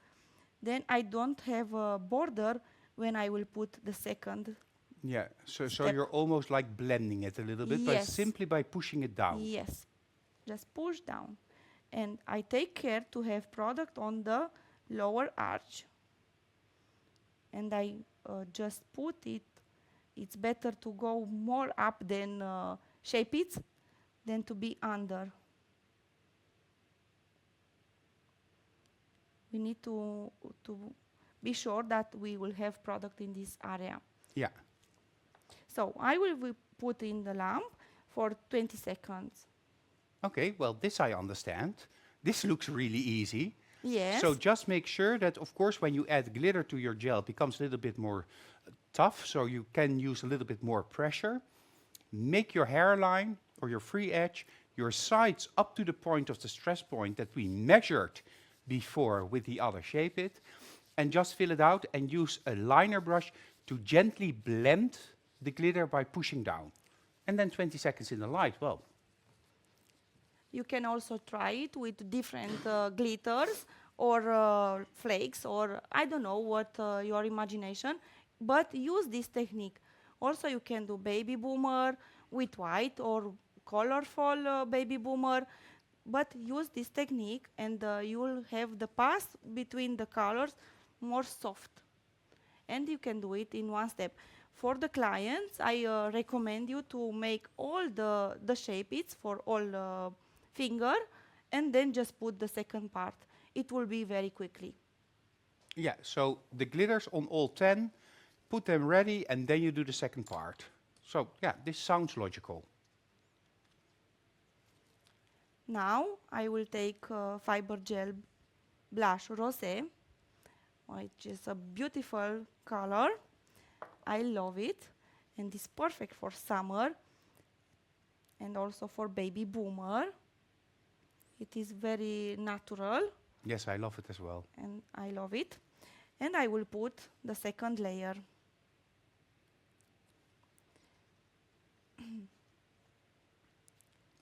Then I don't have a border when I will put the second. Yeah, so you're almost like blending it a little bit, but Yes. simply by pushing it down. Yes, just push down. And I take care to have product on the lower arch. And I just put it. It's better to go more up than Shape-its than to be under. We need to be sure that we will have product in this area. Yeah. So I will put in the lamp for 20 seconds. Okay, well, this I understand. This looks really easy. Yes. So just make sure that, of course, when you add glitter to your gel, it becomes a little bit more tough, so you can use a little bit more pressure. Make your hairline or your free edge your sides up to the point of the stress point that we measured before with the other Shape It, and just fill it out and use a liner brush to gently blend the glitter by pushing down. And then 20 seconds in the light. Well, You can also try it with different glitters or flakes, or I don't know what your imagination, but use this technique. Also, you can do baby boomer with white or colorful baby boomer, but use this technique and you will have the pass between the colors more soft. And you can do it in one step. For the clients, I recommend you to make all the shape-its for all finger and then just put the second part. It will be very quickly. yeah, so the glitters on all 10, put them ready, and then you do the second part. So, yeah, this sounds logical. Now I will take Fiber Gel Blush Rosé, which is a beautiful color. I love it, and it's perfect for summer and also for baby boomer. It is very natural, Yes, I love it as well. and I love it. And I will put the second layer.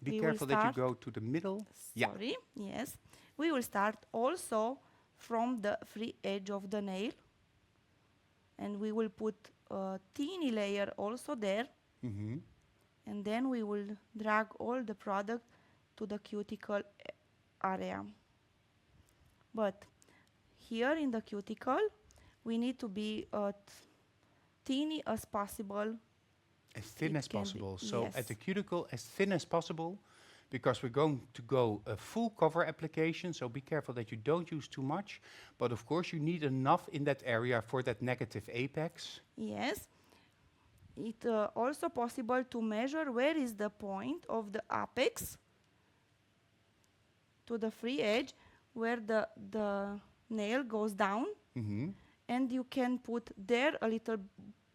Be We will careful that you start- go to the middle. Yeah. Sorry, yes. We will start also from the free edge of the nail. And we will put a teeny layer also there. Hmm. And then we will drag all the product to the cuticle area. But here in the cuticle, we need to be teeny as possible. As thin It as can be, possible. So yes. at the cuticle, as thin as possible, because we're going to go a full cover application. So be careful that you don't use too much. But of course, you need enough in that area for that negative apex. Yes. It also possible to measure where is the point of the apex to the free edge where the nail goes down, Hmm. and you can put there a little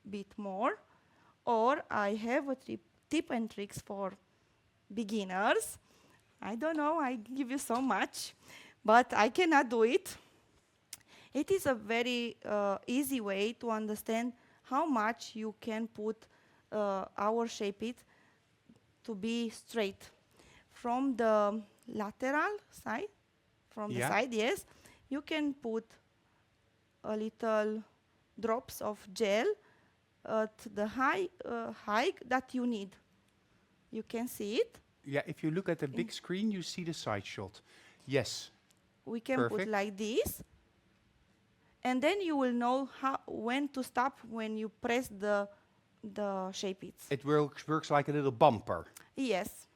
bit more. Or I have a tip and tricks for beginners. I don't know, I give you so much, but I cannot do it. It is a very easy way to understand how much you can put our Shape It to be straight. From the lateral side, from the Yeah. side, yes, you can put a little drops of gel at the height that you need. You can see it. Yeah, if you look at the big screen, you see the side shot. Yes. We can put Perfect. like this. And then you will know when to stop when you press the Shape It. It works like a little bumper. Yes,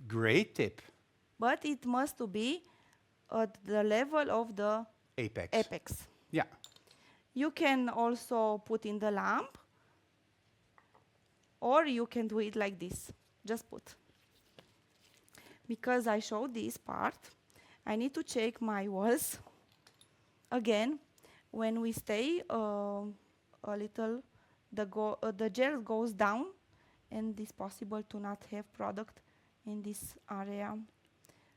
Great tip. but it must to be at the level of the Apex. apex. Yeah. You can also put in the lamp, or you can do it like this. Just put. Because I showed this part, I need to check my walls. Again, when we stay a little, the gel goes down, and it's possible to not have product in this area.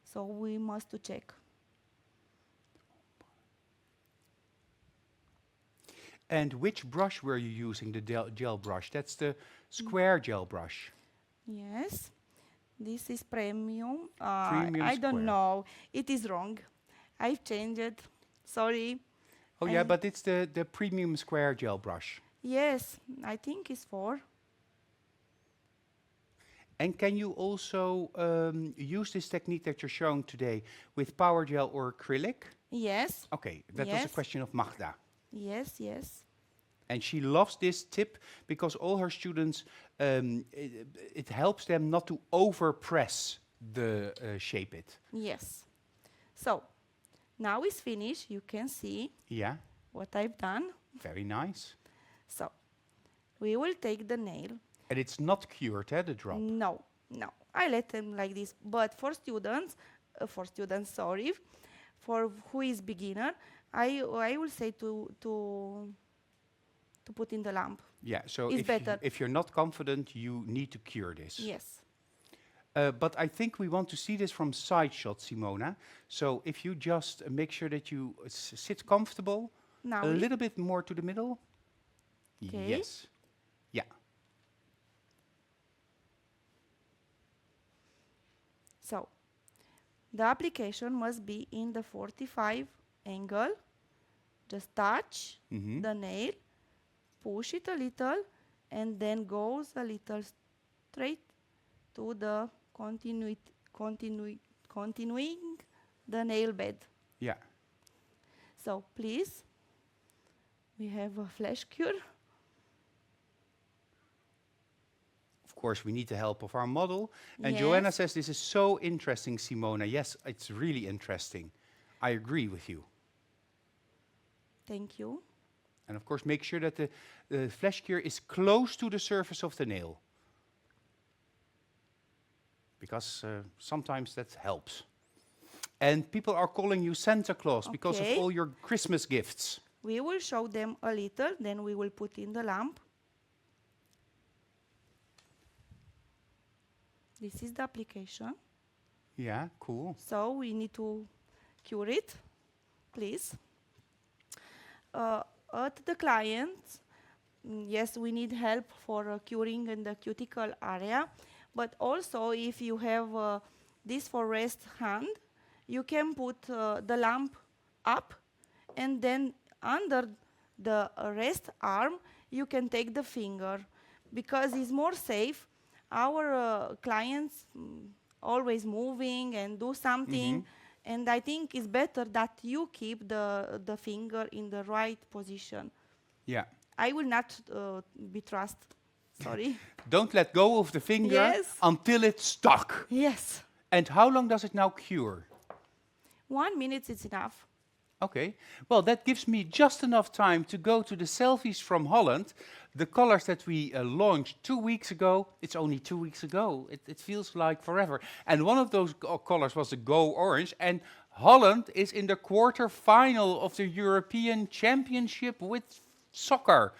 So we must to check. And which brush were you using, the gel brush? That's the square gel brush. Yes, this is premium. Premium I square. don't know. It is wrong. I've changed it. Sorry. Oh, yeah, And- but it's the premium square gel brush. Yes, I think it's 4. And can you also use this technique that you're showing today with power gel or acrylic? Yes, Okay, that was a Yes. question of Magda. yes, yes. And she loves this tip because all her students, it helps them not to overpress the Shape It. Yes. So, now it's finished. You can see Yeah, what I've done. very nice. So, we will take the nail. And it's not cured, the drop. No, no. I let them like this. But for students, sorry, for who is beginner, I will say to put in the lamp. Yeah, so It's if, better. if you're not confident, you need to cure this. Yes. But I think we want to see this from side shot, Simona. So if you just make sure that you sit comfortable, Now, a little bit more to the middle. Okay. Yes. Yeah. so the application must be in the 45 angle. Just touch Mm-hmm. the nail, push it a little, and then goes a little straight to the continuing the nail bed. Yeah. So please, we have a flash cure. Of course, we need the help of our model. And Joanna Yes. says, this is so interesting, Simona. Yes, it's really interesting. I agree with you. Thank you. And of course, make sure that the flash cure is close to the surface of the nail. Because sometimes that helps. And people are calling you Santa Claus because of Okay. all your Christmas gifts. We will show them a little, then we will put in the lamp. This is the application. Yeah, cool. So we need to cure it, please. At the client, yes, we need help for curing in the cuticle area, but also if you have this for rest hand, you can put the lamp up, and then under the rest arm, you can take the finger, because it's more safe. Our clients always moving and do something, and I think it's better that you keep the finger in the right position. Yeah. I will not be trust. Sorry. Don't let go of the finger Yes. until it's stuck. Yes. And how long does it now cure? 1 minute is enough. Okay. Well, that gives me just enough time to go to the selfies from Holland, the colors that we launched 2 weeks ago. It's only 2 weeks ago. It feels like forever. And one of those colors was the Go Orange. And Holland is in the quarter-final of the European Championship with soccer.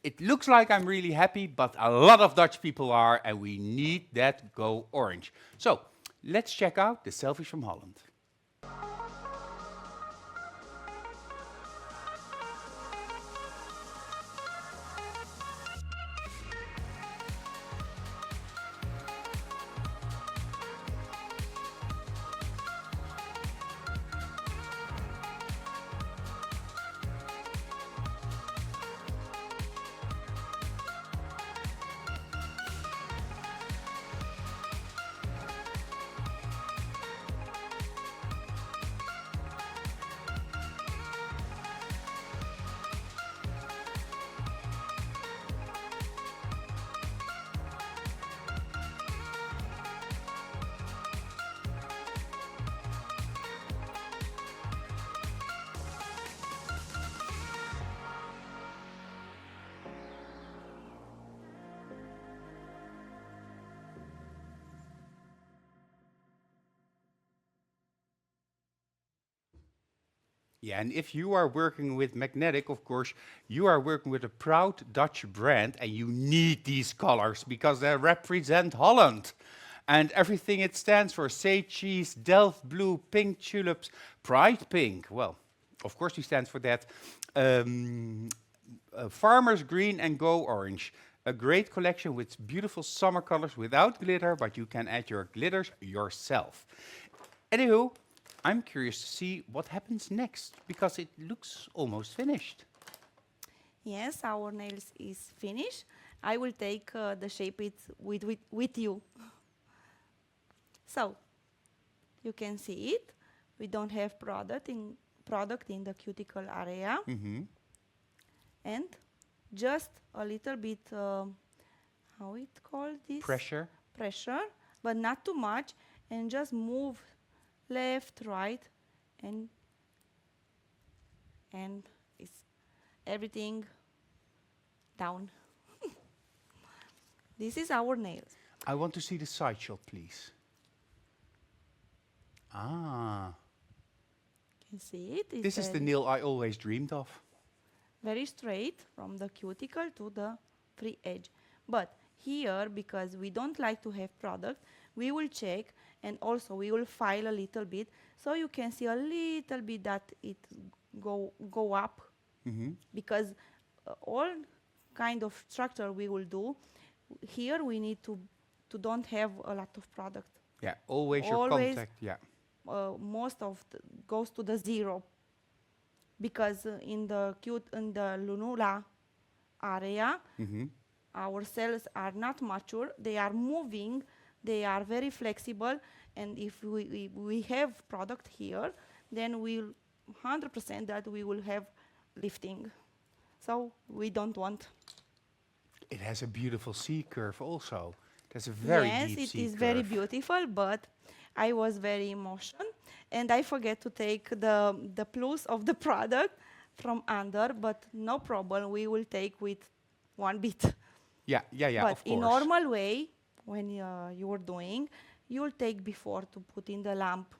It looks like I'm really happy, but a lot of Dutch people are, and we need that Go Orange. So let's check out the selfies from Holland. Yeah, and if you are working with Magnetic, of course, you are working with a proud Dutch brand, and you need these colors because they represent Holland. And everything it stands for, Say Cheese, Delft Blue, Pink Tulips, Pride Pink. Well, of course we stand for that. Farmer's Green and Go Orange. A great collection with beautiful summer colors without glitter, but you can add your glitters yourself. Anywho, I'm curious to see what happens next, because it looks almost finished. Yes, our nails is finished. I will take the shape it with you. So, you can see it. We don't have product in the cuticle area. And just a little bit, how it called this? Pressure. Pressure, but not too much. And just move left, right, and it's everything down. This is our nails. I want to see the side shot, please. Ah, You can see it. It's this is the very, nail I always dreamed of. very straight from the cuticle to the free edge. But here, because we don't like to have product, we will check, and also we will file a little bit, so you can see a little bit that it go up, because all kind of structure we will do here, we need to don't have a lot of product. Yeah, always your Always contact. Yeah. Most of goes to the zero, because in the lunula area, our cells are not mature, they are moving, they are very flexible, and if we have product here, then we'll 100% that we will have lifting. So we don't want. It has a beautiful C curve also. There's a very Yes, deep it C is curve. very beautiful, but I was very emotional, and I forget to take the plus of the product from under, but no problem, we will take with one bit. Yeah, yeah, yeah, But of course. in normal way, when you are doing, you will take before to put in the lamp.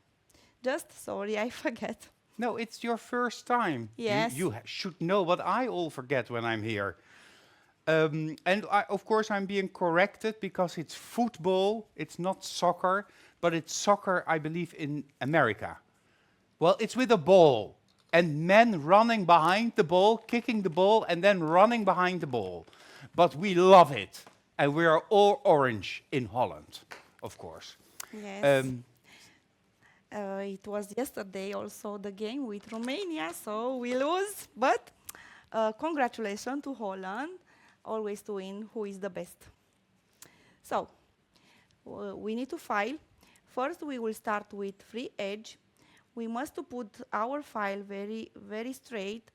Just sorry, I forget. No, it's your first time. Yes. You should know what I all forget when I'm here. And of course, I'm being corrected because it's football, it's not soccer, but it's soccer, I believe, in America. Well, it's with a ball, and men running behind the ball, kicking the ball, and then running behind the ball. But we love it, and we are all orange in Holland, of course. Yes. It was yesterday also the game with Romania, so we lose. But congratulations to Holland, always to win who is the best. So we need to file. First, we will start with free edge. We must to put our file very, very straight,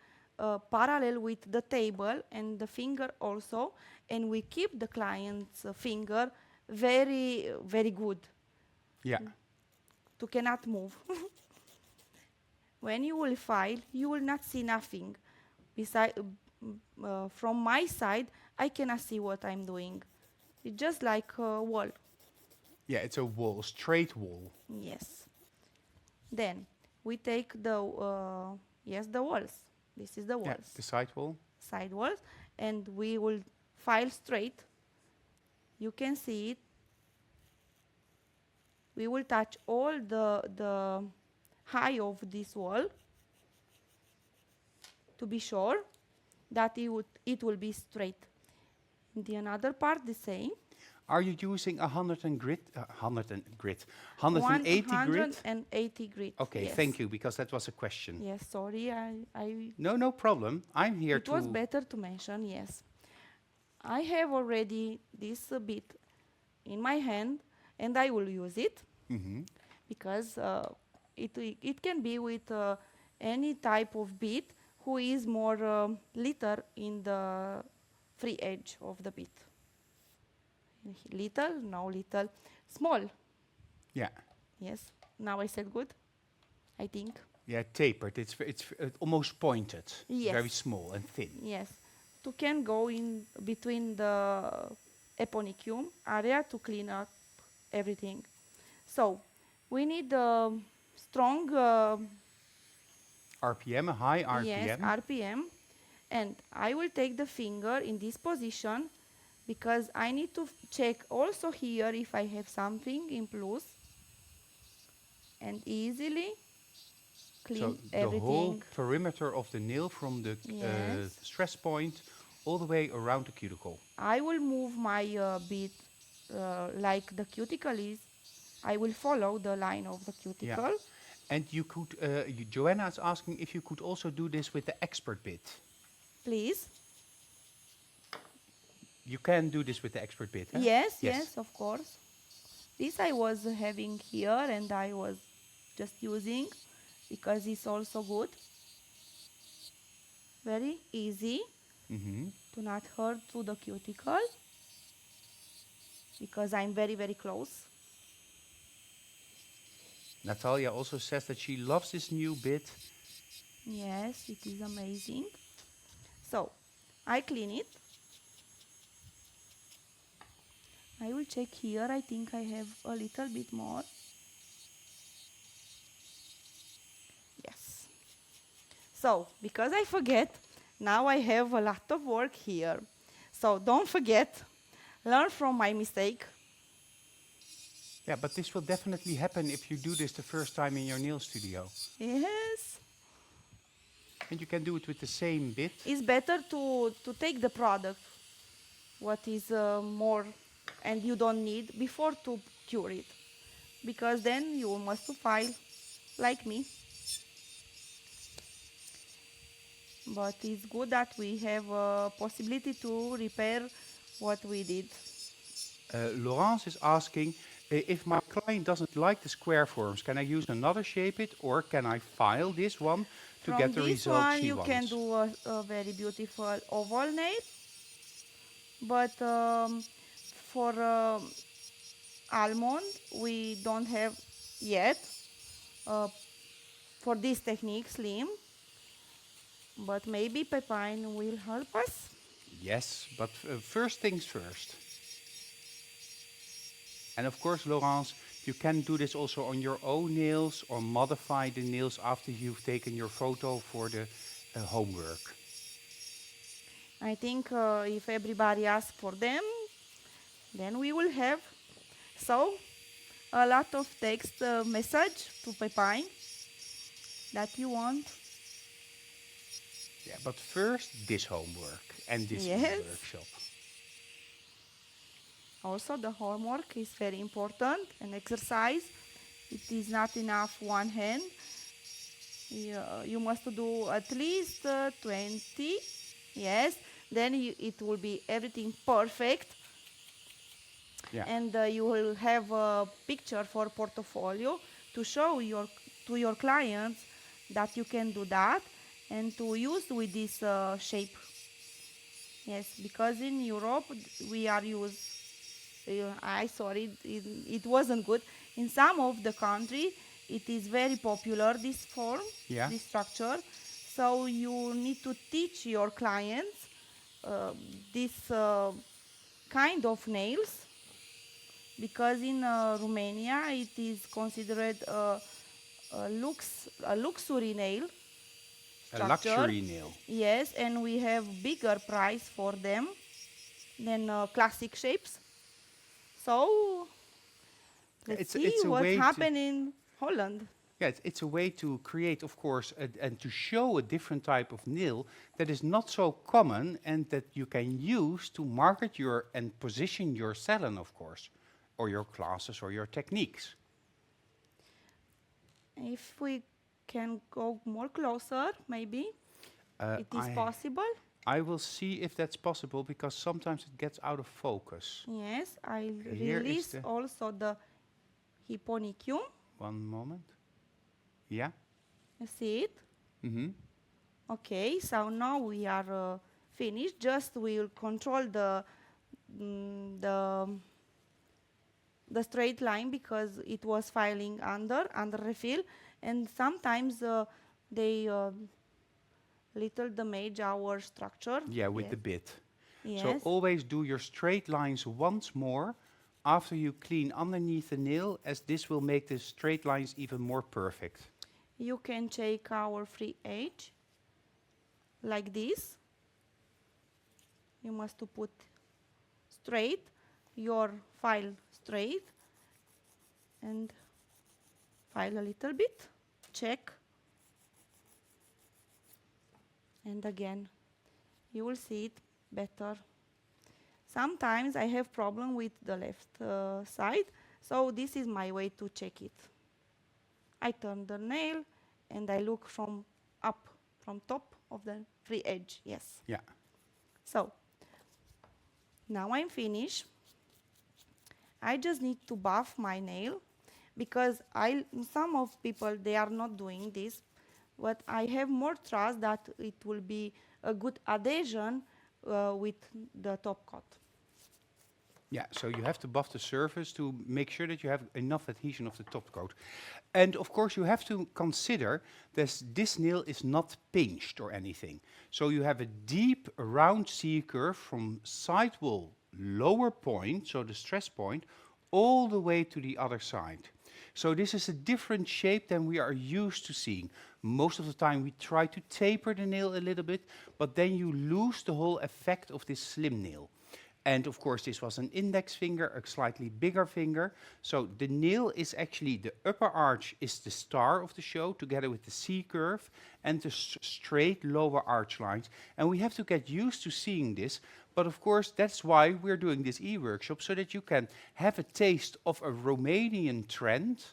parallel with the table and the finger also, and we keep the client's finger very, very good. Yeah. To cannot move. When you will file, you will not see nothing. From my side, I cannot see what I'm doing. It's just like a wall. Yeah, it's a wall, straight wall. Yes. Then we take the the walls. This is the walls, Yeah, the side wall. side walls, and we will file straight. You can see it. We will touch all the high of this wall to be sure that it will be straight. In the another part, the same. Are you using 180 grit? 180 grit. Okay, yes. thank you, because that was a question. Yes, sorry, I No problem. I'm here it was better to mention, yes. I have already this bit in my hand, and I will use it because it can be with any type of bit who is more little in the free edge of the bit. Little, no little, small. Yeah. Yes, now I said good, I think. Yeah, tapered. It's almost pointed. Yes. Very small and thin. Yes, to can go in between the eponicum area to clean up everything. So we need a strong RPM, a high RPM. yes, RPM, and I will take the finger in this position because I need to check also here if I have something in plus, and easily clean So everything. the whole perimeter of the nail from the Yes. stress point all the way around the cuticle. I will move my bit like the cuticle is. I will follow the line of the cuticle. And you could, Joanna is asking if you could also do this with the expert bit. Please. You can do this with the expert bit, huh? Yes, yes, of course. This I was having here and I was just using because it's also good. Very easy to not hurt to the cuticle because I'm very, very close. Natalia also says that she loves this new bit. Yes, it is amazing. So, I clean it. I will check here. I think I have a little bit more. Yes. So, because I forget, now I have a lot of work here. So, don't forget, learn from my mistake. Yeah, but this will definitely happen if you do this the first time in your nail studio. Yes. And you can do it with the same bit. It's better to take the product, what is more and you don't need, before to cure it. Because then you must to file like me. But it's good that we have a possibility to repair what we did. Laurence is asking, if my client doesn't like the square forms, can I use another shape it or can I file this one to From get the this result one she you can wants? do a very beautiful oval nail, but for almond we don't have yet uh, for this technique slim, but maybe Pepine will help us. Yes, but first things first. And of course, Laurence, you can do this also on your own nails or modify the nails after you've taken your photo for the homework. I think if everybody asks for them, then we will have. So, a lot of text message to Pepine that you want. Yeah, but first this homework and this Yes. workshop. Also, the homework is very important, an exercise. It is not enough one hand. You must do at least 20. Yes, then it will be everything perfect. Yeah. And you will have a picture for portfolio to show to your clients that you can do that and to use with this shape. Yes, because in Europe we are used. It wasn't good. In some of the country, it is very popular this form, Yeah. this structure. So you need to teach your clients this kind of nails, because in Romania it is considered a luxury nail A structure. luxury nail. Yes, and we have bigger price for them than classic shapes. So let's see it's a what way happened in Holland. Yeah, it's a way to create, of course, and to show a different type of nail that is not so common and that you can use to market your and position your salon, of course, or your classes or your techniques. If we can go more closer, maybe it is I possible. I will see if that's possible because sometimes it gets out of focus. Yes, I Here is release the- also the Hyponychium. One moment. Yeah. You see it? Mm-hmm. Okay, so now we are finished. Just we'll control mm, the the straight line because it was filing under refill, and sometimes they little damage our structure. Yeah, with Yes. the bit. Yes. So always do your straight lines once more after you clean underneath the nail, as this will make the straight lines even more perfect. You can check our free edge like this. You must to put straight, your file straight, and file a little bit, check, and again, you will see it better. Sometimes I have problem with the left side, so this is my way to check it. I turn the nail and I look from up, from top of the free edge, yes. Yeah. So, now I'm finished. I just need to buff my nail because some of people, they are not doing this, but I have more trust that it will be a good adhesion with the top coat. Yeah, so you have to buff the surface to make sure that you have enough adhesion of the top coat. And of course you have to consider this nail is not pinched or anything. So you have a deep round C-curve from sidewall lower point, so the stress point, all the way to the other side. So this is a different shape than we are used to seeing. Most of the time we try to taper the nail a little bit, but then you lose the whole effect of this slim nail. And of course, this was an index finger, a slightly bigger finger. So the nail is actually, the upper arch is the star of the show, together with the C curve and the straight lower arch lines. And we have to get used to seeing this. But of course, that's why we're doing this e-workshop, so that you can have a taste of a Romanian trend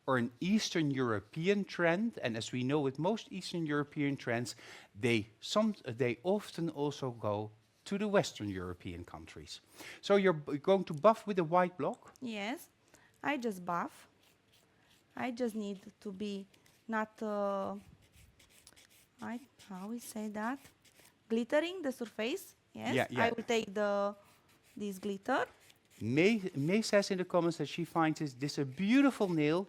or an Eastern European trend. And as we know with most Eastern European trends, they often also go to the Western European countries. So you're going to buff with a white block? Yes, I just buff. I just need to be not, how we say that? Glittering the surface. Yes, Yeah, yeah. I will take this glitter. May says in the comments that she finds this a beautiful nail.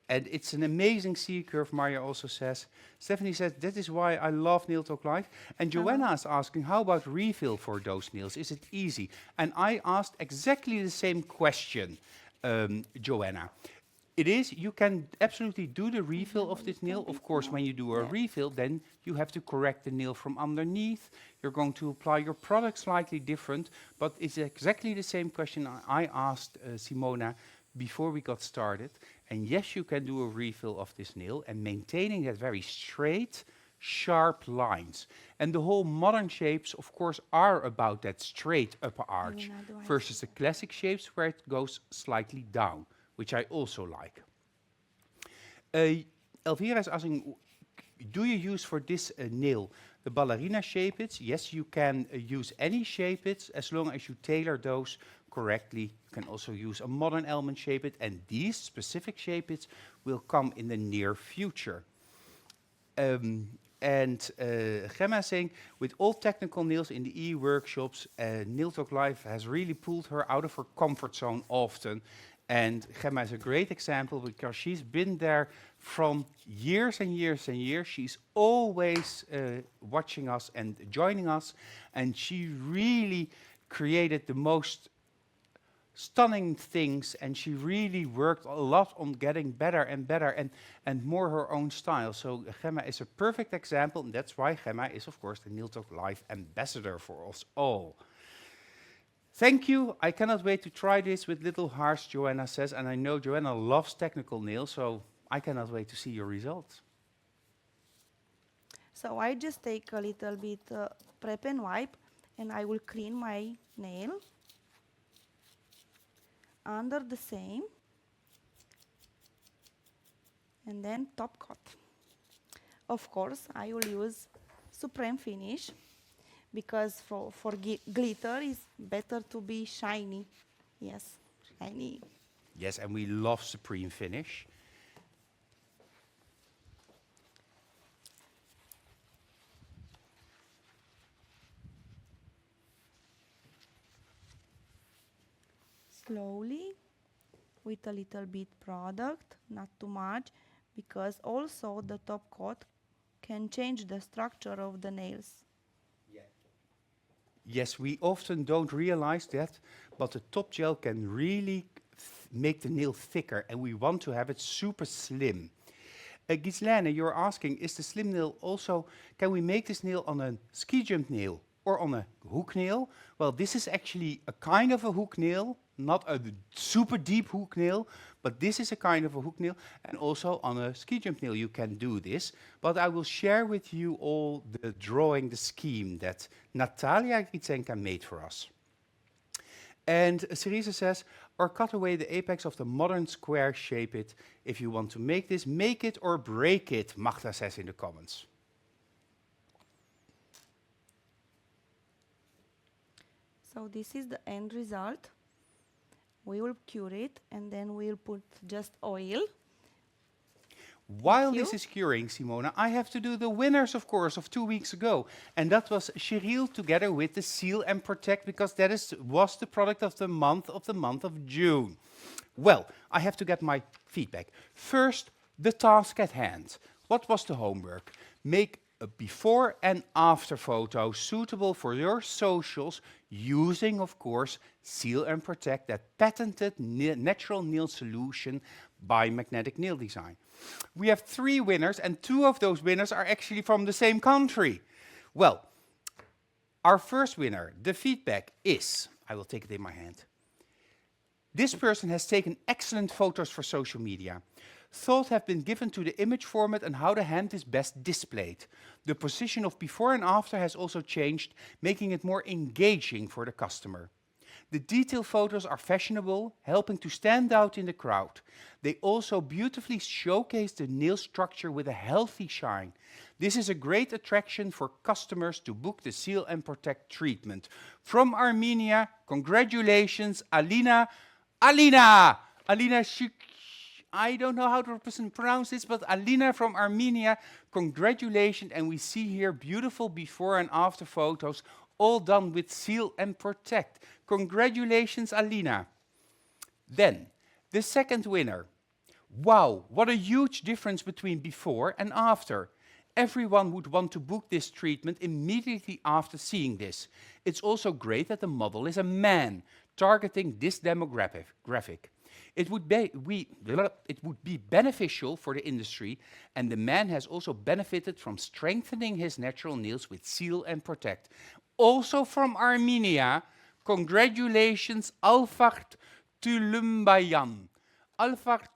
And it's an amazing C curve, Maria also says. Stephanie says, that is why I love Nail Talk Live. And Joanna is asking, how about refill for those nails? Is it easy? And I asked exactly the same question, Joanna. It is, you can absolutely do the refill of this nail. Of course, when you do a refill, then you have to correct the nail from underneath. You're going to apply your product slightly different, but it's exactly the same question I asked Simona before we got started. And yes, you can do a refill of this nail and maintaining that very straight, sharp lines. And the whole modern shapes, of course, are about that straight upper arch versus the classic shapes where it goes slightly down, which I also like. Elvira is asking, do you use for this nail the ballerina shape-its? Yes, you can use any shape-its as long as you tailor those correctly. You can also use a modern element shape-it, and these specific shape-its will come in the near future. Gemma is saying, with all technical nails in the e-workshops, Nail Talk Live has really pulled her out of her comfort zone often. And Gemma is a great example because she's been there from years and years and years. She's always watching us and joining us, and she really created the most stunning things, and she really worked a lot on getting better and better and more her own style. So Gemma is a perfect example, and that's why Gemma is, of course, the Nail Talk Live ambassador for us all. Thank you. I cannot wait to try this with little hearts, Joanna says, and I know Joanna loves technical nails, so I cannot wait to see your results. So I just take a little bit prep and wipe, and I will clean my nail under the same, and then top coat. Of course, I will use Supreme Finish, because for glitter is better to be shiny. Yes, shiny. Yes, and we love Supreme Finish. Slowly, with a little bit product, not too much, because also the top coat can change the structure of the nails. Yes, we often don't realize that, but the top gel can really make the nail thicker, and we want to have it super slim. Gislaine, you're asking, is the slim nail also, can we make this nail on a ski jump nail or on a hook nail? Well, this is actually a kind of a hook nail, not a super deep hook nail, but this is a kind of a hook nail, and also on a ski jump nail you can do this. But I will share with you all the drawing, the scheme that Natalia Gritsenka made for us. And Cerisa says, or cut away the apex of the modern square shape-it. If you want to make this, make it or break it, Magda says in the comments. So this is the end result. We will cure it, and then we'll put just oil. While this is curing, Simona, I have to do the winners, of course, of 2 weeks ago. And that was Cheryl together with the Seal and Protect, because that was the product of the month of June. Well, I have to get my feedback. First, the task at hand. What was the homework? Make a before and after photo suitable for your socials using, of course, Seal and Protect, that patented natural nail solution by Magnetic Nail Design. We have 3 winners, and 2 of those winners are actually from the same country. Well, Our first winner, the feedback is, I will take it in my hand. This person has taken excellent photos for social media. Thought have been given to the image format and how the hand is best displayed. The position of before and after has also changed, making it more engaging for the customer. The detail photos are fashionable, helping to stand out in the crowd. They also beautifully showcase the nail structure with a healthy shine. This is a great attraction for customers to book the Seal and Protect treatment. From Armenia, congratulations, Alina. Alina! Alina, I don't know how to pronounce this, but Alina from Armenia, congratulations. And we see here beautiful before and after photos, all done with Seal and Protect. Congratulations, Alina. Then, the second winner. Wow, what a huge difference between before and after. Everyone would want to book this treatment immediately after seeing this. It's also great that the model is a man, targeting this demographic. It would be beneficial for the industry, and the man has also benefited from strengthening his natural nails with Seal and Protect. Also from Armenia, congratulations, Alfart Tulumbayan. Alfart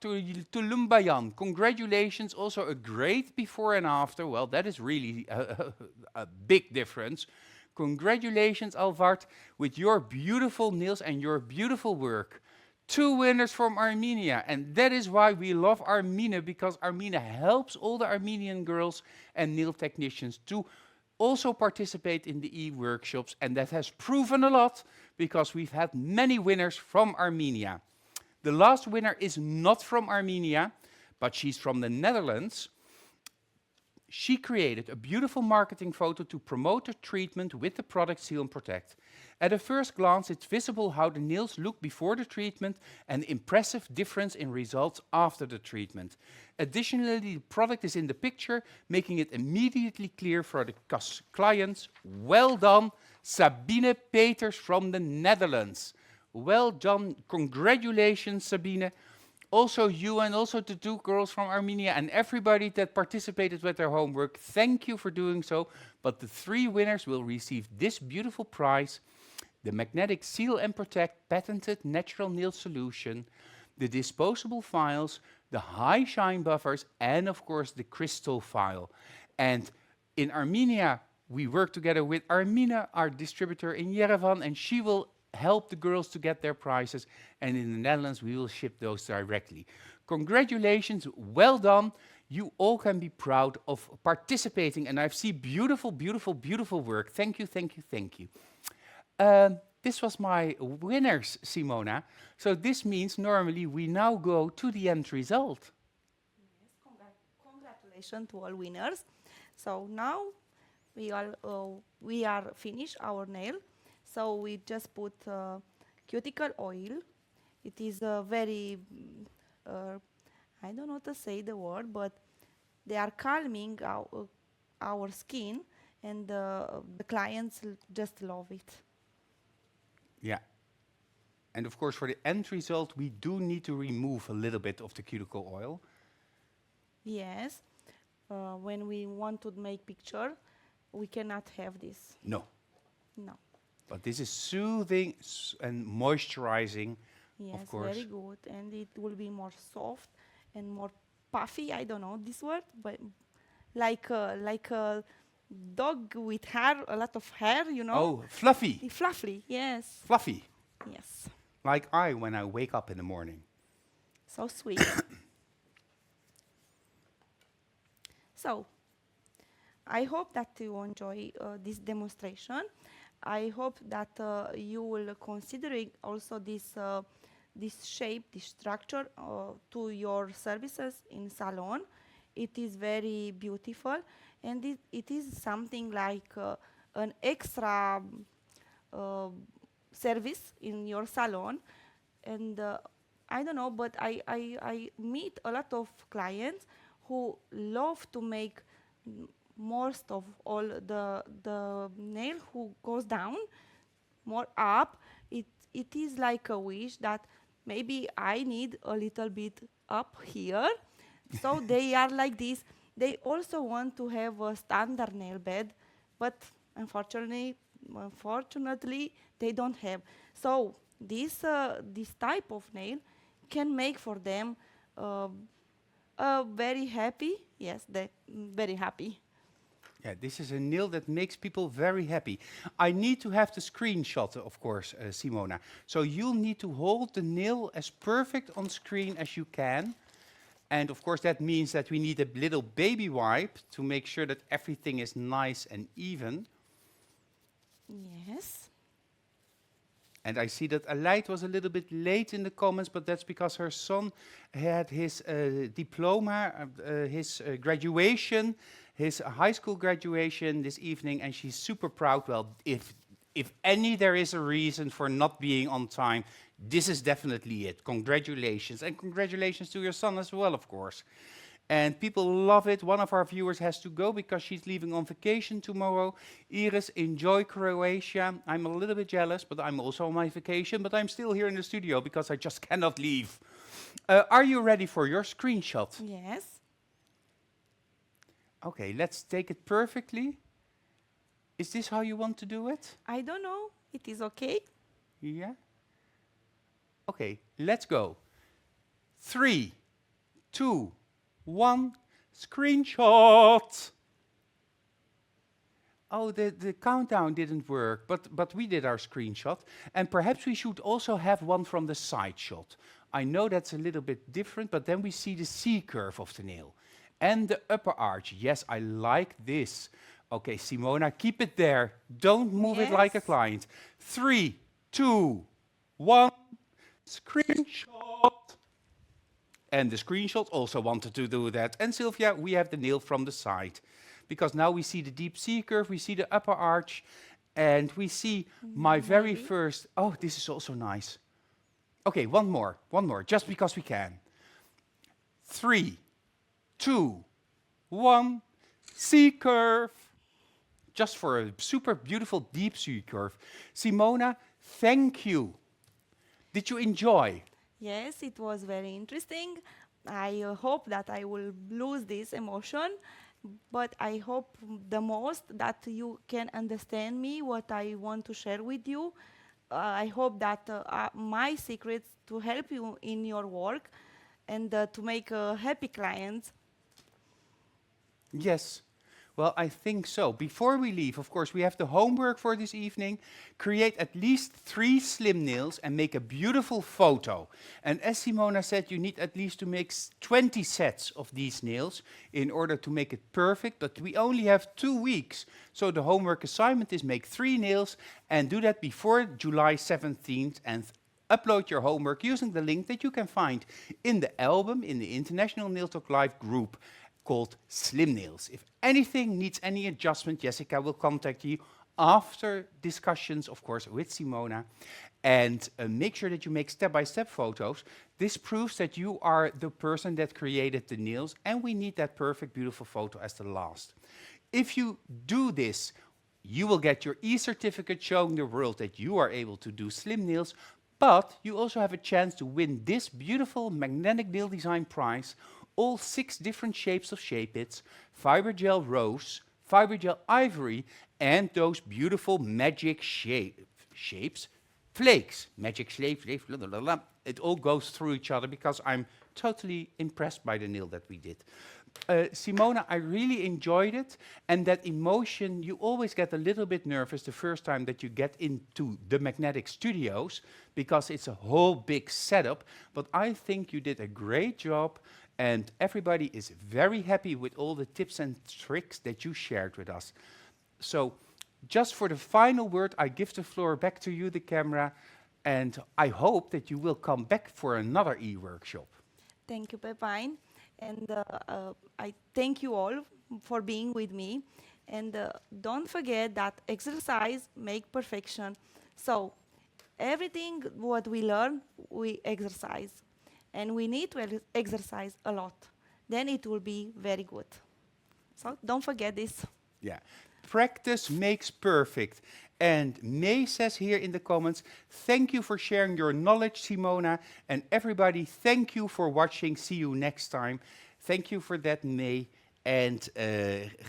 Tulumbayan, congratulations, also a great before and after. Well, that is really a big difference. Congratulations, Alvart, with your beautiful nails and your beautiful work. 2 winners from Armenia, and that is why we love Armenia, because Armenia helps all the Armenian girls and nail technicians to also participate in the e-workshops, and that has proven a lot because we've had many winners from Armenia. The last winner is not from Armenia, but she's from the Netherlands. She created a beautiful marketing photo to promote the treatment with the product Seal and Protect. At a first glance, it's visible how the nails look before the treatment and impressive difference in results after the treatment. Additionally, the product is in the picture, making it immediately clear for the clients. Well done, Sabine Peters from the Netherlands. Well done, congratulations, Sabine. Also you and also the 2 girls from Armenia and everybody that participated with their homework, thank you for doing so. But the 3 winners will receive this beautiful prize: the magnetic Seal and Protect patented natural nail solution, the disposable files, the high shine buffers, and of course the crystal file. And in Armenia, we work together with Armina, our distributor in Yerevan, and she will help the girls to get their prizes, and in the Netherlands we will ship those directly. Congratulations, well done. You all can be proud of participating, and I've seen beautiful, beautiful, beautiful work. Thank you, thank you, thank you. This was my winners, Simona. So this means normally we now go to the end result. Yes, congratulations to all winners. So now we are finished our nail. So we just put cuticle oil. It is a very, I don't know how to say the word, but they are calming our skin, and the clients just love it. Yeah. And of course, for the end result, we do need to remove a little bit of the cuticle oil. Yes, when we want to make picture, we cannot have this. No. No. But this is soothing and moisturizing, Yes, of course. very good, and it will be more soft and more puffy. I don't know this word, but like a dog with hair, a lot of hair, you know. Oh, fluffy. Fluffy, yes. Fluffy. Yes. Like I when I wake up in the morning. So sweet. So, I hope that you enjoy this demonstration. I hope that you will consider also this shape, this structure to your services in salon. It is very beautiful, and it is something like an extra service in your salon. And I don't know, but I meet a lot of clients who love to make most of all the nail who goes down more up. It is like a wish that maybe I need a little bit up here. So they are like this. They also want to have a standard nail bed, but unfortunately unfortunately, they don't have. So this type of nail can make for them uh, very happy. Yes, they very happy. Yeah, this is a nail that makes people very happy. I need to have the screenshot, of course, Simona. So you'll need to hold the nail as perfect on screen as you can. And of course, that means that we need a little baby wipe to make sure that everything is nice and even. Yes. And I see that Aleid was a little bit late in the comments, but that's because her son had his diploma, his graduation, his high school graduation this evening, and she's super proud. Well, if any there is a reason for not being on time, this is definitely it. Congratulations, and congratulations to your son as well, of course. And people love it. One of our viewers has to go because she's leaving on vacation tomorrow. Iris, enjoy Croatia. I'm a little bit jealous, but I'm also on my vacation. But I'm still here in the studio because I just cannot leave. Are you ready for your screenshot? Yes. Okay, let's take it perfectly. Is this how you want to do it? I don't know. It is okay. Yeah? Okay, let's go. 3, 2, 1, screenshot. Oh, the countdown didn't work, but we did our screenshot. And perhaps we should also have one from the side shot. I know that's a little bit different, but then we see the C-curve of the nail. And the upper arch. Yes, I like this. Okay, Simona, keep it there. Don't move it like a Yes. client. 3, 2, 1, screenshot. And the screenshot also wanted to do that. And Sylvia, we have the nail from the side. Because now we see the deep C-curve, we see the upper arch, and we see my very Maybe. first... Oh, this is also nice. Okay, one more, just because we can. 3, 2, 1, C-curve. Just for a super beautiful deep C-curve. Simona, thank you. Did you enjoy? Yes, it was very interesting. I hope that I will lose this emotion, but I hope the most that you can understand me, what I want to share with you. I hope that my secrets to help you in your work and to make happy clients. Yes. Well, I think so. Before we leave, of course, we have the homework for this evening. Create at least 3 slim nails and make a beautiful photo. And as Simona said, you need at least to make 20 sets of these nails in order to make it perfect. But we only have 2 weeks. So the homework assignment is make 3 nails and do that before July 17th and upload your homework using the link that you can find in the album in the International Nail Talk Live group called Slim Nails. If anything needs any adjustment, Jessica will contact you after discussions, of course, with Simona. And make sure that you make step-by-step photos. This proves that you are the person that created the nails, and we need that perfect, beautiful photo as the last. If you do this, you will get your e-certificate showing the world that you are able to do slim nails, but you also have a chance to win this beautiful magnetic nail design prize, all 6 different shapes of shape bits, fibergel rose, fibergel ivory, and those beautiful magic shapes, flakes, magic flakes, blah, blah, blah, blah. It all goes through each other because I'm totally impressed by the nail that we did. Simona, I really enjoyed it, and that emotion, you always get a little bit nervous the first time that you get into the magnetic studios because it's a whole big setup, but I think you did a great job, and everybody is very happy with all the tips and tricks that you shared with us. So just for the final word, I give the floor back to you, the camera, and I hope that you will come back for another e-workshop. Thank you, Pepine. And I thank you all for being with me. And don't forget that exercise make perfection. So everything what we learn, we exercise. And we need to exercise a lot. Then it will be very good. So don't forget this. Yeah. Practice makes perfect. And May says here in the comments, thank you for sharing your knowledge, Simona. And everybody, thank you for watching. See you next time. Thank you for that, May. And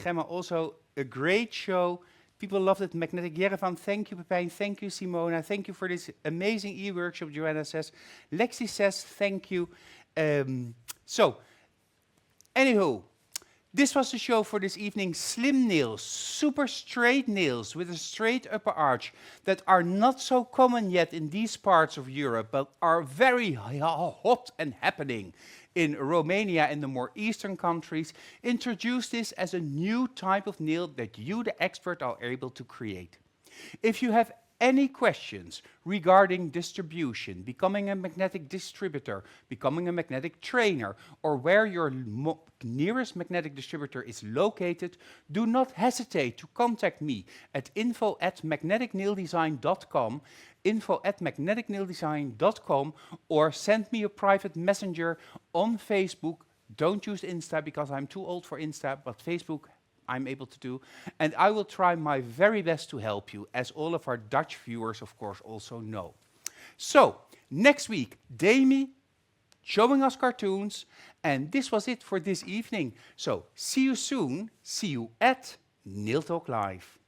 Gemma, also a great show. People loved it. Magnetic Yerevan, thank you, Pepijn. Thank you, Simona. Thank you for this amazing e-workshop, Joanna says. Lexi says, thank you. So, anywho, this was the show for this evening. Slim nails, super straight nails with a straight upper arch that are not so common yet in these parts of Europe, but are very hot and happening in Romania and the more eastern countries. Introduce this as a new type of nail that you, the expert, are able to create. If you have any questions regarding distribution, becoming a magnetic distributor, becoming a magnetic trainer, or where your nearest magnetic distributor is located, do not hesitate to contact me at info@magneticnaildesign.com, info@magneticnaildesign.com, or send me a private messenger on Facebook. Don't use Insta because I'm too old for Insta, but Facebook I'm able to do, and I will try my very best to help you, as all of our Dutch viewers, of course, also know. So, next week, Demi showing us cartoons, and this was it for this evening. So, see you soon. See you at Nail Talk Live.